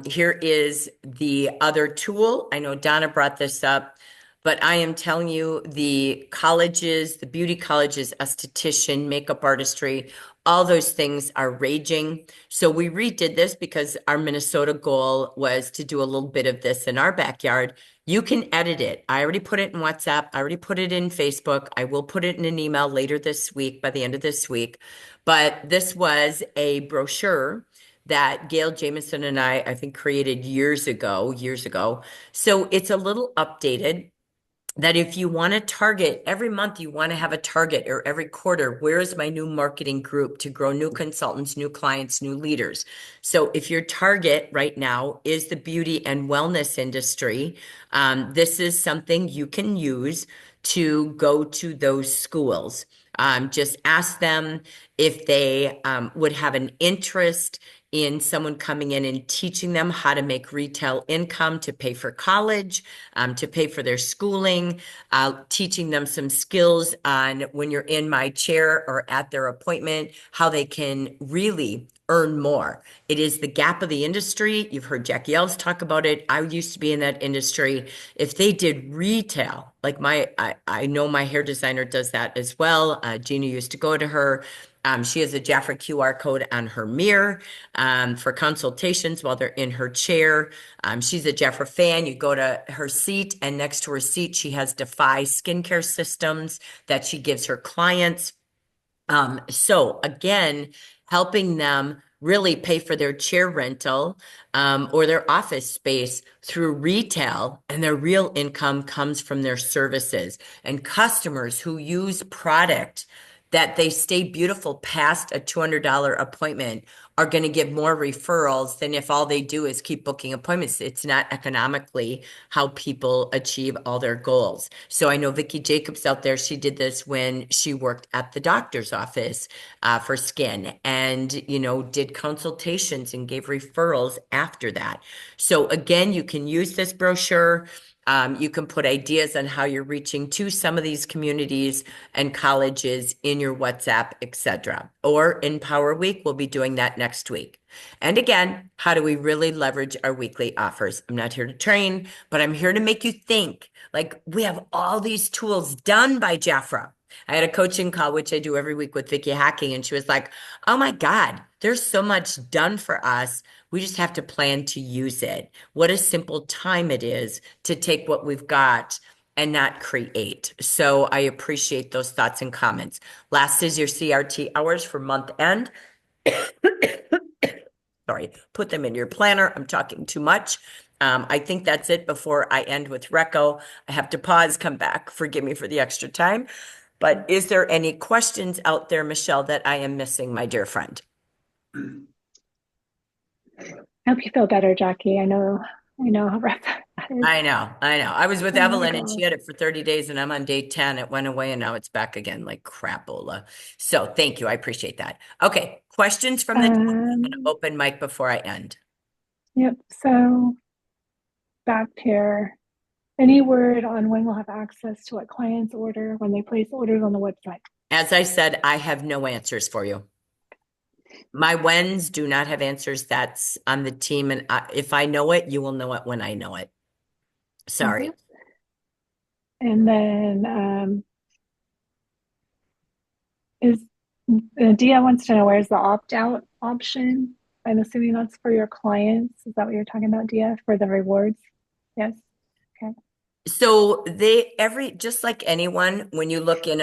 A: Here is the other tool. I know Donna brought this up, but I am telling you, the colleges, the beauty colleges, esthetician, makeup artistry, all those things are raging. So we redid this because our Minnesota goal was to do a little bit of this in our backyard. You can edit it. I already put it in WhatsApp. I already put it in Facebook. I will put it in an email later this week, by the end of this week. But this was a brochure that Gail Jameson and I think, created years ago. So it's a little updated. That if you want to target every month, you want to have a target, or every quarter, where is my new marketing group to grow new consultants, new clients, new leaders? So if your target right now is the beauty and wellness industry, this is something you can use to go to those schools. Just ask them if they would have an interest in someone coming in and teaching them how to make retail income to pay for college, to pay for their schooling, teaching them some skills on when you're in my chair or at their appointment, how they can really earn more. It is the gap of the industry. You've heard Jackie Elves talk about it. I used to be in that industry. If they did retail, like I know my hair designer does that as well. Gina used to go to her. She has a Jafra QR code on her mirror for consultations while they're in her chair. She's a Jafra fan. You go to her seat, and next to her seat, she has Defy skincare systems that she gives her clients. So again, helping them really pay for their chair rental or their office space through retail, and their real income comes from their services. And customers who use product that they stay beautiful past a $200 appointment are going to give more referrals than if all they do is keep booking appointments. It's not economically how people achieve all their goals. So I know Vicki Jacobs out there, she did this when she worked at the doctor's office for skin and, did consultations and gave referrals after that. So again, you can use this brochure. You can put ideas on how you're reaching to some of these communities and colleges in your WhatsApp, etc. Or in Power Week, we'll be doing that next week. And again, how do we really leverage our weekly offers? I'm not here to train, but I'm here to make you think. Like, we have all these tools done by Jafra. I had a coaching call, which I do every week with Vicki Hacking, and she was like, oh my God, there's so much done for us. We just have to plan to use it. What a simple time it is to take what we've got and not create. So I appreciate those thoughts and comments. Last is your CRT hours for month end. Sorry, put them in your planner. I'm talking too much. I think that's it before I end with Reco. I have to pause, come back. Forgive me for the extra time. But is there any questions out there, Michelle, that I am missing, my dear friend?
H: I hope you feel better, Jackie. I know how rough that is.
A: I know. I was with
H: Oh my
A: Evelyn and she
H: God.
A: had it for 30 days and I'm on day 10. It went away and now it's back again like crapola. So thank you. I appreciate that. Okay. Questions from the team? I'm going to open mic before I end.
H: Yep. So back here, any word on when we'll have access to what clients order when they place orders on the website?
A: As I said, I have no answers for you. My whens do not have answers. That's on the team. And if I know it, you will know it when I know it. Sorry.
H: Okay. And then Dia wants to know, where's the opt-out option? I'm assuming that's for your clients. Is that what you're talking about, Dia, for the rewards? Yes. Okay.
A: So just like anyone, when you look in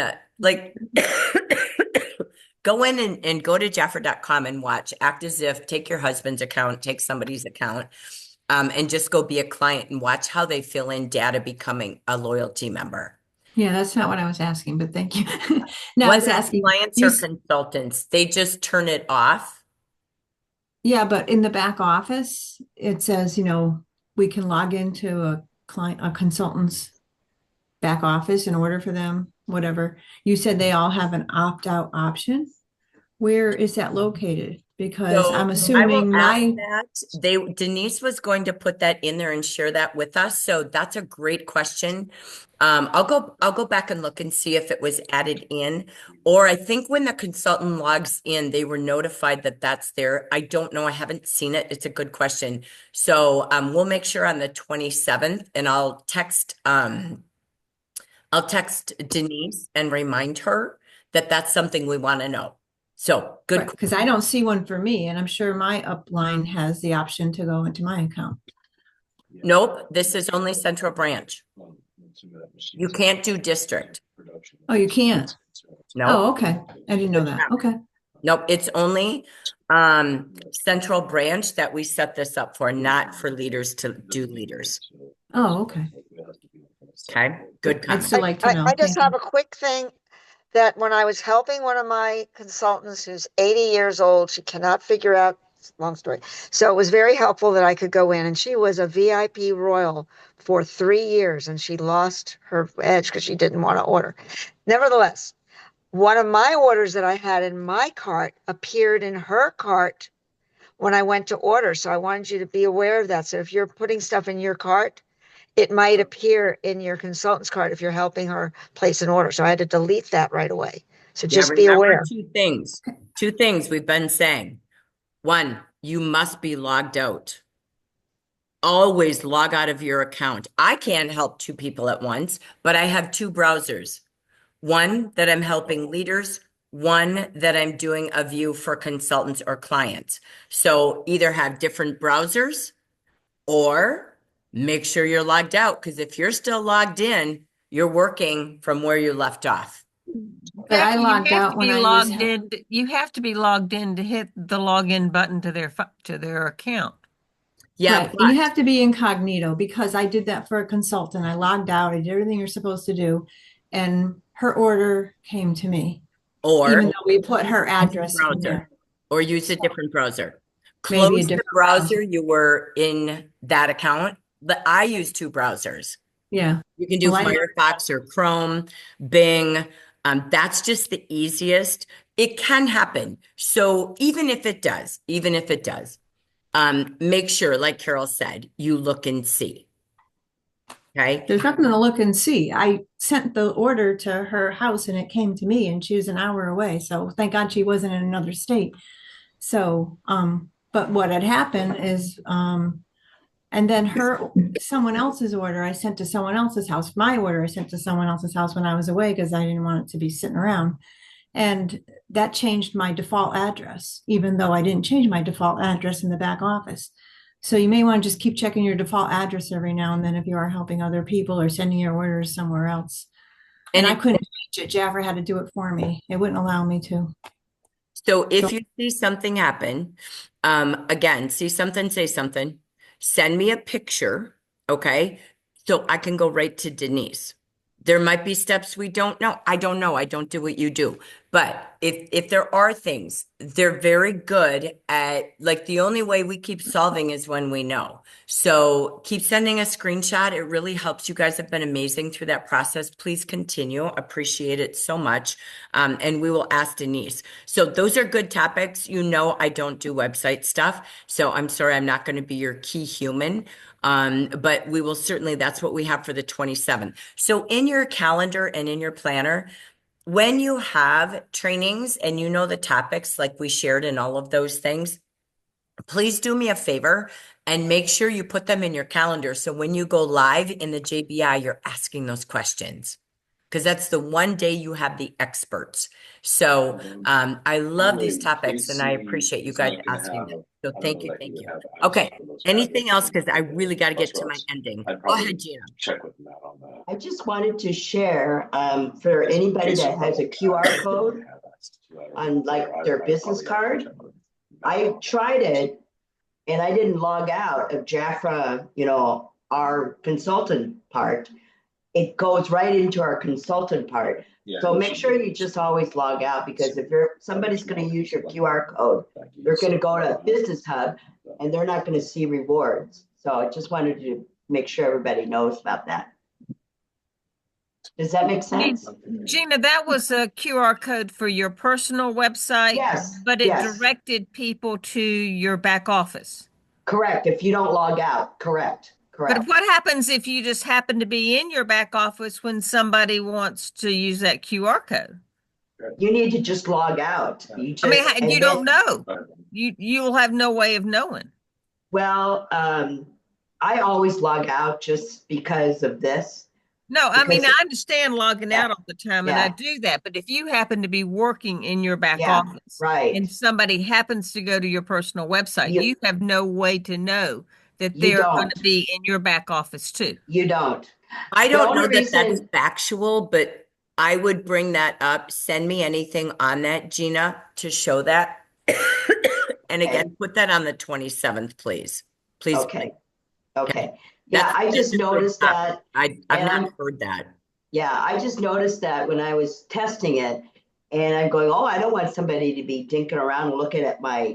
A: go in and go to Jafra.com and watch, act as if, take your husband's account, take somebody's account, and just go be a client and watch how they fill in data becoming a loyalty member.
C: Yeah, that's not what I was asking, but thank you. No, I was
A: Whether
C: asking.
A: clients or consultants, they just turn it off.
C: Yeah, but in the back office, it says, we can log into a consultant's back office and order for them, whatever. You said they all have an opt-out option. Where is that located? Because
A: So
C: I'm
A: I
C: assuming
A: will ask that. Denise was going to put that in there and share that with us. So that's a great question. I'll go back and look and see if it was added in, or I think when the consultant logs in, they were notified that that's there. I don't know. I haven't seen it. It's a good question. So we'll make sure on the 27th, and I'll text Denise and remind her that that's something we want to know. So good.
C: Because I don't see one for me, and I'm sure my upline has the option to go into my account.
A: Nope, this is only central branch. You can't do district.
C: Oh, you can't?
A: No.
C: Oh, okay. I didn't know that. Okay.
A: Nope, it's only central branch that we set this up for, not for leaders to do leaders.
C: Oh, okay.
A: Okay, good
C: I'd
A: comment.
C: still like to know.
D: I just
C: Thank
D: have
C: you.
D: a quick thing that when I was helping one of my consultants who's 80 years old, she cannot figure out, long story. So it was very helpful that I could go in, and she was a VIP Royal for 3 years and she lost her edge because she didn't want to order. Nevertheless, one of my orders that I had in my cart appeared in her cart when I went to order. So I wanted you to be aware of that. So if you're putting stuff in your cart, it might appear in your consultant's cart if you're helping her place an order. So I had to delete that right away. So just be
A: remember
D: aware.
A: Two things we've been saying. One, you must be logged out. Always log out of your account. I can't help 2 people at once, but I have 2 browsers. One that I'm helping leaders, one that I'm doing a view for consultants or clients. So either have different browsers or make sure you're logged out, because if you're still logged in, you're working from where you left off.
C: But I logged out when I was
B: You have to be logged in to hit the login button to their account.
A: Yeah,
C: right. And you have to be incognito, because I did that for a consultant. I logged out. I did everything you're supposed to do, and her order came to me.
A: Or
C: Even though we put her address in
A: browser,
C: there,
A: or use a different browser.
C: maybe a
A: Close the
C: different
A: browser you were in that account. But I use two browsers.
C: Yeah.
A: You can do
C: Well,
A: Firefox or Chrome, Bing. That's just the easiest. It can happen. So even if it does, make sure, like Carol said, you look and see. Okay.
C: There's nothing to look and see. I sent the order to her house and it came to me and she was an hour away. So thank God she wasn't in another state. So, but what had happened is, and then someone else's order I sent to someone else's house. My order I sent to someone else's house when I was away because I didn't want it to be sitting around. And that changed my default address, even though I didn't change my default address in the back office. So you may want to just keep checking your default address every now and then if you are helping other people or sending your orders somewhere else. And I couldn't change it. Jafra had to do it for me. It wouldn't allow me to.
A: So if you see something happen, again, see something, say something, send me a picture, okay? So I can go right to Denise. There might be steps we don't know. I don't know. I don't do what you do. But if there are things, they're very good at, like, the only way we keep solving is when we know. So keep sending a screenshot. It really helps. You guys have been amazing through that process. Please continue. Appreciate it so much. And we will ask Denise. So those are good topics. You know, I don't do website stuff. So I'm sorry, I'm not going to be your key human. But we will certainly, that's what we have for the 27th. So in your calendar and in your planner, when you have trainings and you know the topics like we shared and all of those things, please do me a favor and make sure you put them in your calendar. So when you go live in the JBI, you're asking those questions, because that's the one day you have the experts. So I love these topics and I appreciate you guys asking them. So thank you. Thank you. Okay. Anything else? Because I really got to get to my ending. Go ahead, Gina.
J: Check with Matt on that.
K: I just wanted to share for anybody that has a QR code on like their business card. I tried it and I didn't log out of Jafra, our consultant part. It goes right into our consultant part. Yeah, so make sure you just always log out, because if somebody's going to use your QR code, they're going to go to Business Hub and they're not going to see rewards. So I just wanted to make sure everybody knows about that. Does that make sense?
B: Gina, that was a QR code for your personal website,
K: yes,
B: but it directed people to your back office.
K: Correct. If you don't log out, correct.
B: But what happens if you just happen to be in your back office when somebody wants to use that QR code?
K: You need to just log out. You
B: don't know. You'll have no way of knowing.
K: Well, I always log out just because of this.
B: No, I understand logging out all the time, and I do that. But if you happen to be working in your back office,
K: right,
B: and somebody happens to go to your personal website, you have no way to know that they're going to be in your back office too.
K: You don't.
A: I don't know that that's factual, but I would bring that up. Send me anything on that, Gina, to show that. And again, put that on the 27th, please. Please.
K: Okay. Yeah, I just noticed that.
A: I've not heard that.
K: Yeah, I just noticed that when I was testing it, and I'm going, I don't want somebody to be dinking around looking at my,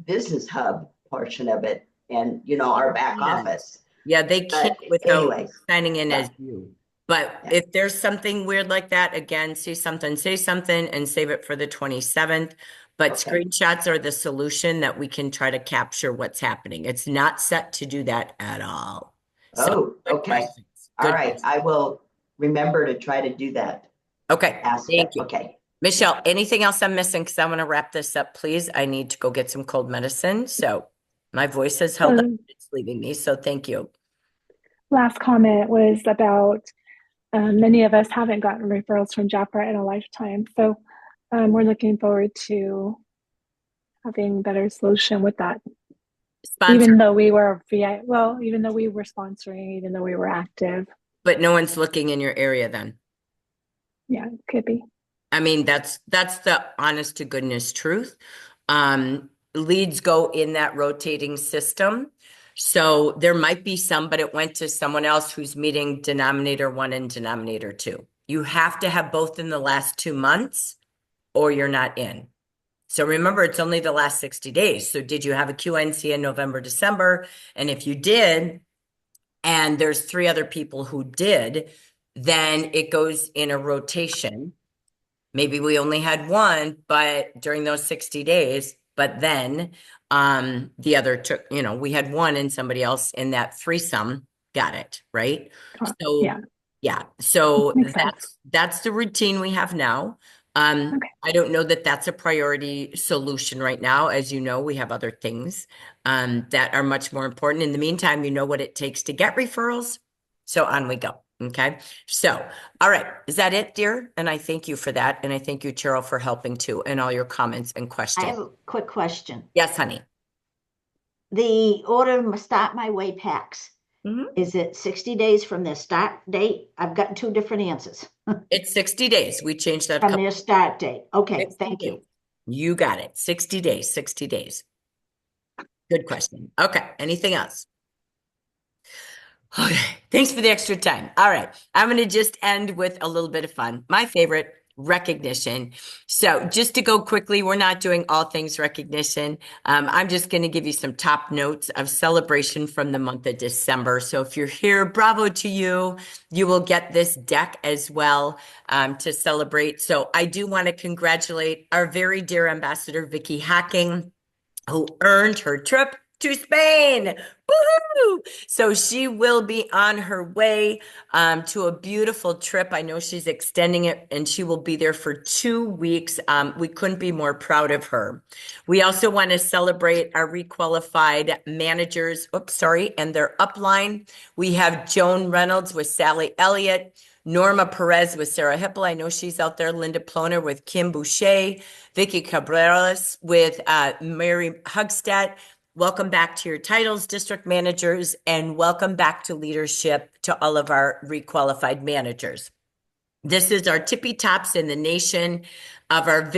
K: Business Hub portion of it. And our back office.
A: Yeah, they can't without signing in as you. But if there's something weird like that, again, see something, say something, and save it for the 27th. But screenshots are the solution that we can try to capture what's happening. It's not set to do that at all.
K: Okay. All right. I will remember to try to do that.
A: Okay. Thank you.
K: Okay.
A: Michelle, anything else I'm missing? Because I want to wrap this up, please. I need to go get some cold medicine. So my voice has held up. It's leaving me. So thank you.
H: Last comment was about many of us haven't gotten referrals from Jafra in a lifetime. So we're looking forward to having a better solution with that. Even though we were even though we were sponsoring, even though we were active.
A: But no one's looking in your area then.
H: Yeah, it could be.
A: I mean, that's the honest to goodness truth. Leads go in that rotating system. So there might be some, but it went to someone else who's meeting denominator 1 and denominator 2. You have to have both in the last 2 months, or you're not in. So remember, it's only the last 60 days. So did you have a QNC in November, December? And if you did, and there's 3 other people who did, then it goes in a rotation. Maybe we only had one, but during those 60 days, but then the other took, we had one and somebody else in that threesome got it, right? So
H: Yeah.
A: yeah, so
H: Makes sense.
A: that's the routine we have now.
H: Okay.
A: I don't know that that's a priority solution right now. As you know, we have other things that are much more important. In the meantime, you know what it takes to get referrals. So on we go. Okay. So, all right. Is that it, dear? And I thank you for that. And I thank you, Cheryl, for helping too, and all your comments and
E: I
A: questions.
E: have a quick question.
A: Yes, honey.
E: The order Start My Way packs, is it 60 days from their start date? I've gotten 2 different answers.
A: It's 60 days. We changed that.
E: From their start date. Okay,
A: 60
E: thank you.
A: days. You got it. 60 days, 60 days. Good question. Okay. Anything else? Okay. Thanks for the extra time. All right. I'm going to just end with a little bit of fun. My favorite, recognition. So just to go quickly, we're not doing all things recognition. I'm just going to give you some top notes of celebration from the month of December. So if you're here, bravo to you. You will get this deck as well to celebrate. So I do want to congratulate our very dear Ambassador Vicky Hacking, who earned her trip to Spain. Woohoo! So she will be on her way to a beautiful trip. I know she's extending it, and she will be there for 2 weeks. We couldn't be more proud of her. We also want to celebrate our requalified managers, and their upline. We have Joan Reynolds with Sally Elliott, Norma Perez with Sarah Hipple. I know she's out there. Linda Ploner with Kim Boucher, Vicky Cabreras with Mary Hugstead. Welcome back to your titles, district managers, and welcome back to leadership to all of our requalified managers. This is our tippy tops in the nation of our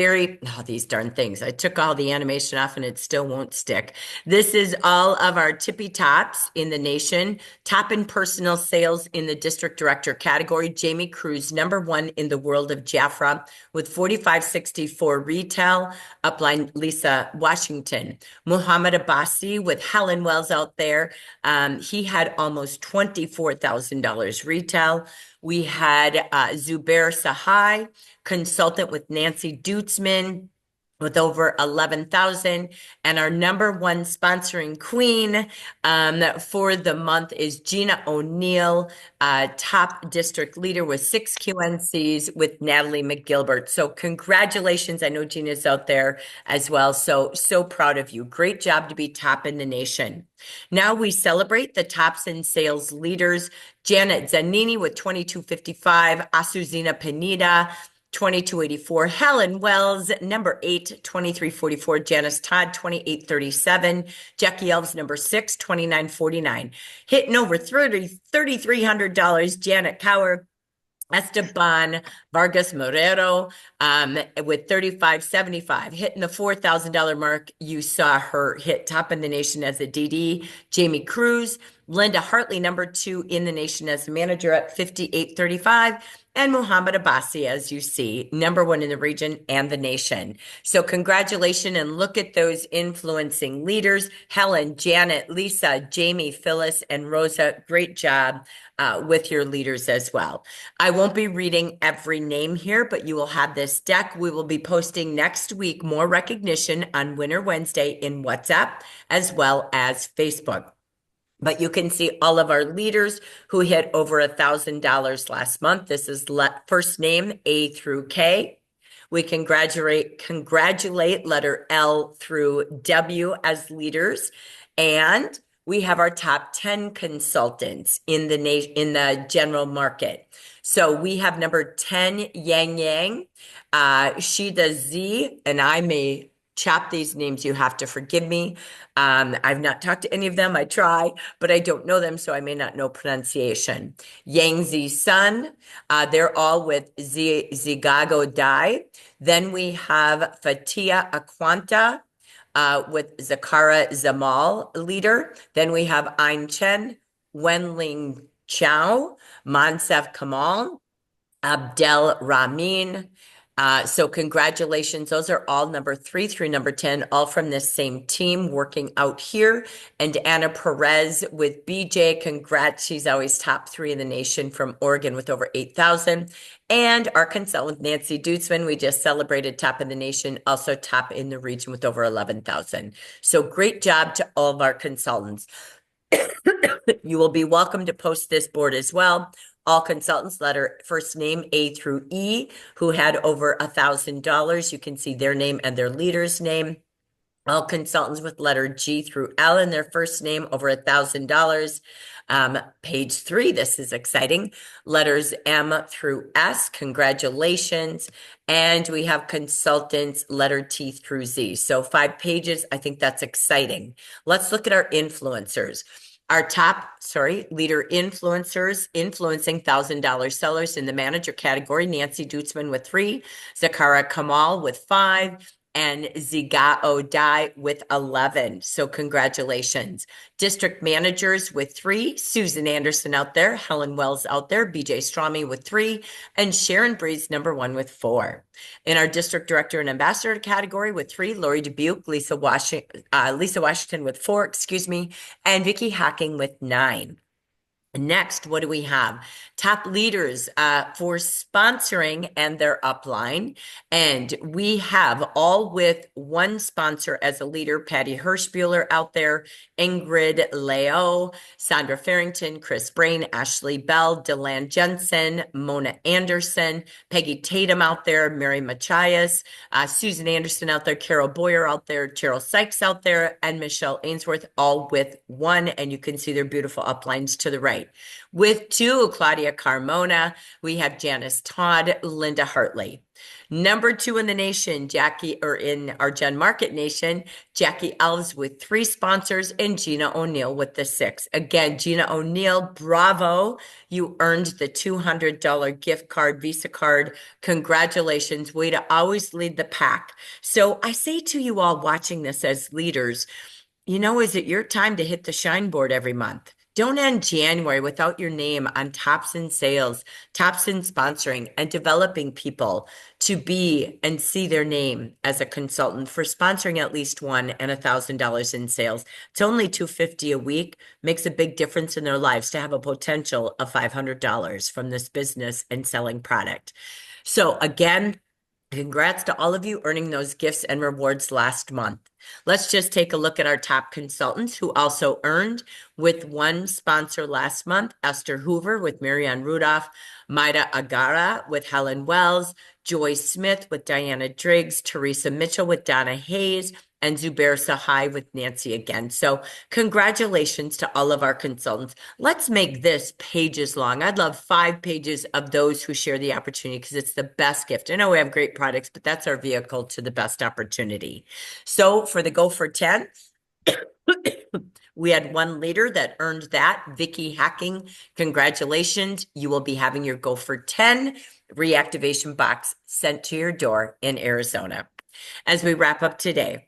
A: these darn things. I took all the animation off and it still won't stick. This is all of our tippy tops in the nation. Top in personal sales in the district director category. Jamie Cruz, #1 in the world of Jafra with 4564 retail. Upline Lisa Washington. Muhammad Abbasi with Helen Wells out there. He had almost $24,000 retail. We had Zubair Sahai, consultant with Nancy Dutzman with over 11,000. And our #1 sponsoring queen for the month is Gina O'Neill, top district leader with 6 QNCs with Natalie McGilbert. So congratulations. I know Gina's out there as well. So proud of you. Great job to be top in the nation. Now we celebrate the tops in sales leaders. Janet Zanini with 2255, Asuzina Pineda, 2284, Helen Wells, #8, 2344, Janice Todd, 2837, Jackie Elves, #6, 2949. Hitting over $3,300, Janet Cower, Esteban Vargas Morero with 3575, hitting the $4,000 mark. You saw her hit top in the nation as a DD. Jamie Cruz, Linda Hartley, #2 in the nation as a manager at 5835, and Muhammad Abbasi, as you see, #1 in the region and the nation. So congratulations, and look at those influencing leaders. Helen, Janet, Lisa, Jamie, Phyllis, and Rosa, great job with your leaders as well. I won't be reading every name here, but you will have this deck. We will be posting next week more recognition on Winter Wednesday in WhatsApp as well as Facebook. But you can see all of our leaders who hit over $1,000 last month. This is first name A through K. We congratulate letter L through W as leaders. And we have our top 10 consultants in the general market. So we have #10, Yang Yang, Shida Z, and I may chop these names. You have to forgive me. I've not talked to any of them. I try, but I don't know them, so I may not know pronunciation. Yang Z Sun, they're all with Zigago Dai. Then we have Fatia Aquanta, with Zakara Zamal, leader. Then we have Ain Chen, Wenling Chow, Mansef Kamal, Abdel Ramin, So congratulations. Those are all number 3 through number 10, all from this same team working out here. And Anna Perez with BJ, congrats. She's always top 3 in the nation from Oregon with over 8,000. And our consultant, Nancy Dutzman, we just celebrated top in the nation, also top in the region with over 11,000. So great job to all of our consultants. You will be welcome to post this board as well. All consultants, letter first name A through E, who had over $1,000. You can see their name and their leader's name. All consultants with letter G through L in their first name, over $1,000. Page 3, this is exciting. Letters M through S, congratulations. And we have consultants, letter T through Z. So 5 pages, I think that's exciting. Let's look at our influencers. Our top, leader influencers influencing $1,000 sellers in the manager category, Nancy Dutzman with 3, Zakara Kamal with 5, and Zigao Dai with 11. So congratulations. District managers with 3, Susan Anderson out there, Helen Wells out there, BJ Strami with 3, and Sharon Breeze number 1 with 4. In our district director and ambassador category with 3, Lori Dubuque, Lisa Washington with 4, and Vicki Hacking with 9. Next, what do we have? Top leaders for sponsoring and their upline. And we have all with 1 sponsor as a leader, Patty Hirschbuehler out there, Ingrid Leo, Sandra Farrington, Chris Brain, Ashley Bell, Deland Jensen, Mona Anderson, Peggy Tatum out there, Mary Machias, Susan Anderson out there, Carol Boyer out there, Cheryl Sykes out there, and Michelle Ainsworth, all with 1. And you can see their beautiful uplines to the right. With 2, Claudia Carmona, we have Janice Todd, Linda Hartley. Number 2 in the nation, in our Gen Market Nation, Jackie Elves with 3 sponsors, and Gina O'Neill with the 6. Again, Gina O'Neill, bravo. You earned the $200 gift card, Visa card. Congratulations. Way to always lead the pack. So I say to you all watching this as leaders, is it your time to hit the shine board every month? Don't end January without your name on tops in sales, tops in sponsoring, and developing people to be and see their name as a consultant for sponsoring at least 1 and $1,000 in sales. It's only $250 a week, makes a big difference in their lives to have a potential of $500 from this business and selling product. So again, congrats to all of you earning those gifts and rewards last month. Let's just take a look at our top consultants who also earned with 1 sponsor last month, Esther Hoover with Marianne Rudolph, Maida Agara with Helen Wells, Joy Smith with Diana Driggs, Teresa Mitchell with Donna Hayes, and Zubair Sahai with Nancy again. So congratulations to all of our consultants. Let's make this pages long. I'd love 5 pages of those who share the opportunity because it's the best gift. I know we have great products, but that's our vehicle to the best opportunity. So for the Go for 10, we had 1 leader that earned that, Vicki Hacking. Congratulations. You will be having your Go for 10 reactivation box sent to your door in Arizona. As we wrap up today,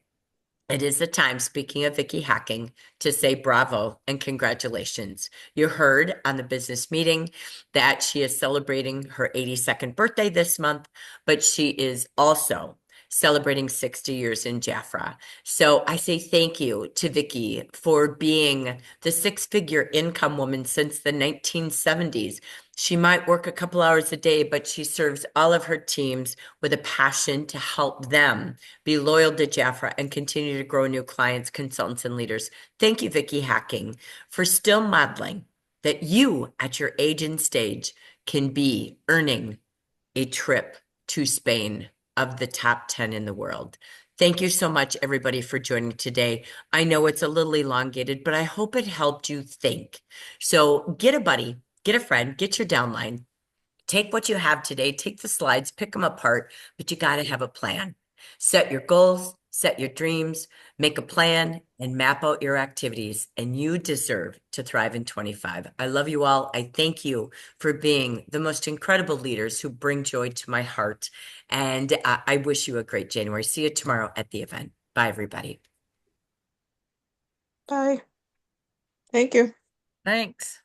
A: it is the time, speaking of Vicki Hacking, to say bravo and congratulations. You heard on the business meeting that she is celebrating her 82nd birthday this month, but she is also celebrating 60 years in Jafra. So I say thank you to Vicki for being the 6-figure income woman since the 1970s. She might work a couple hours a day, but she serves all of her teams with a passion to help them be loyal to Jafra and continue to grow new clients, consultants, and leaders. Thank you, Vicki Hacking, for still modeling that you, at your age and stage, can be earning a trip to Spain of the top 10 in the world. Thank you so much, everybody, for joining today. I know it's a little elongated, but I hope it helped you think. So get a buddy, get a friend, get your downline, take what you have today, take the slides, pick them apart, but you got to have a plan. Set your goals, set your dreams, make a plan, and map out your activities, and you deserve to thrive in 25. I love you all. I thank you for being the most incredible leaders who bring joy to my heart, and I wish you a great January. See you tomorrow at the event. Bye, everybody.
J: Bye. Thank you.
B: Thanks.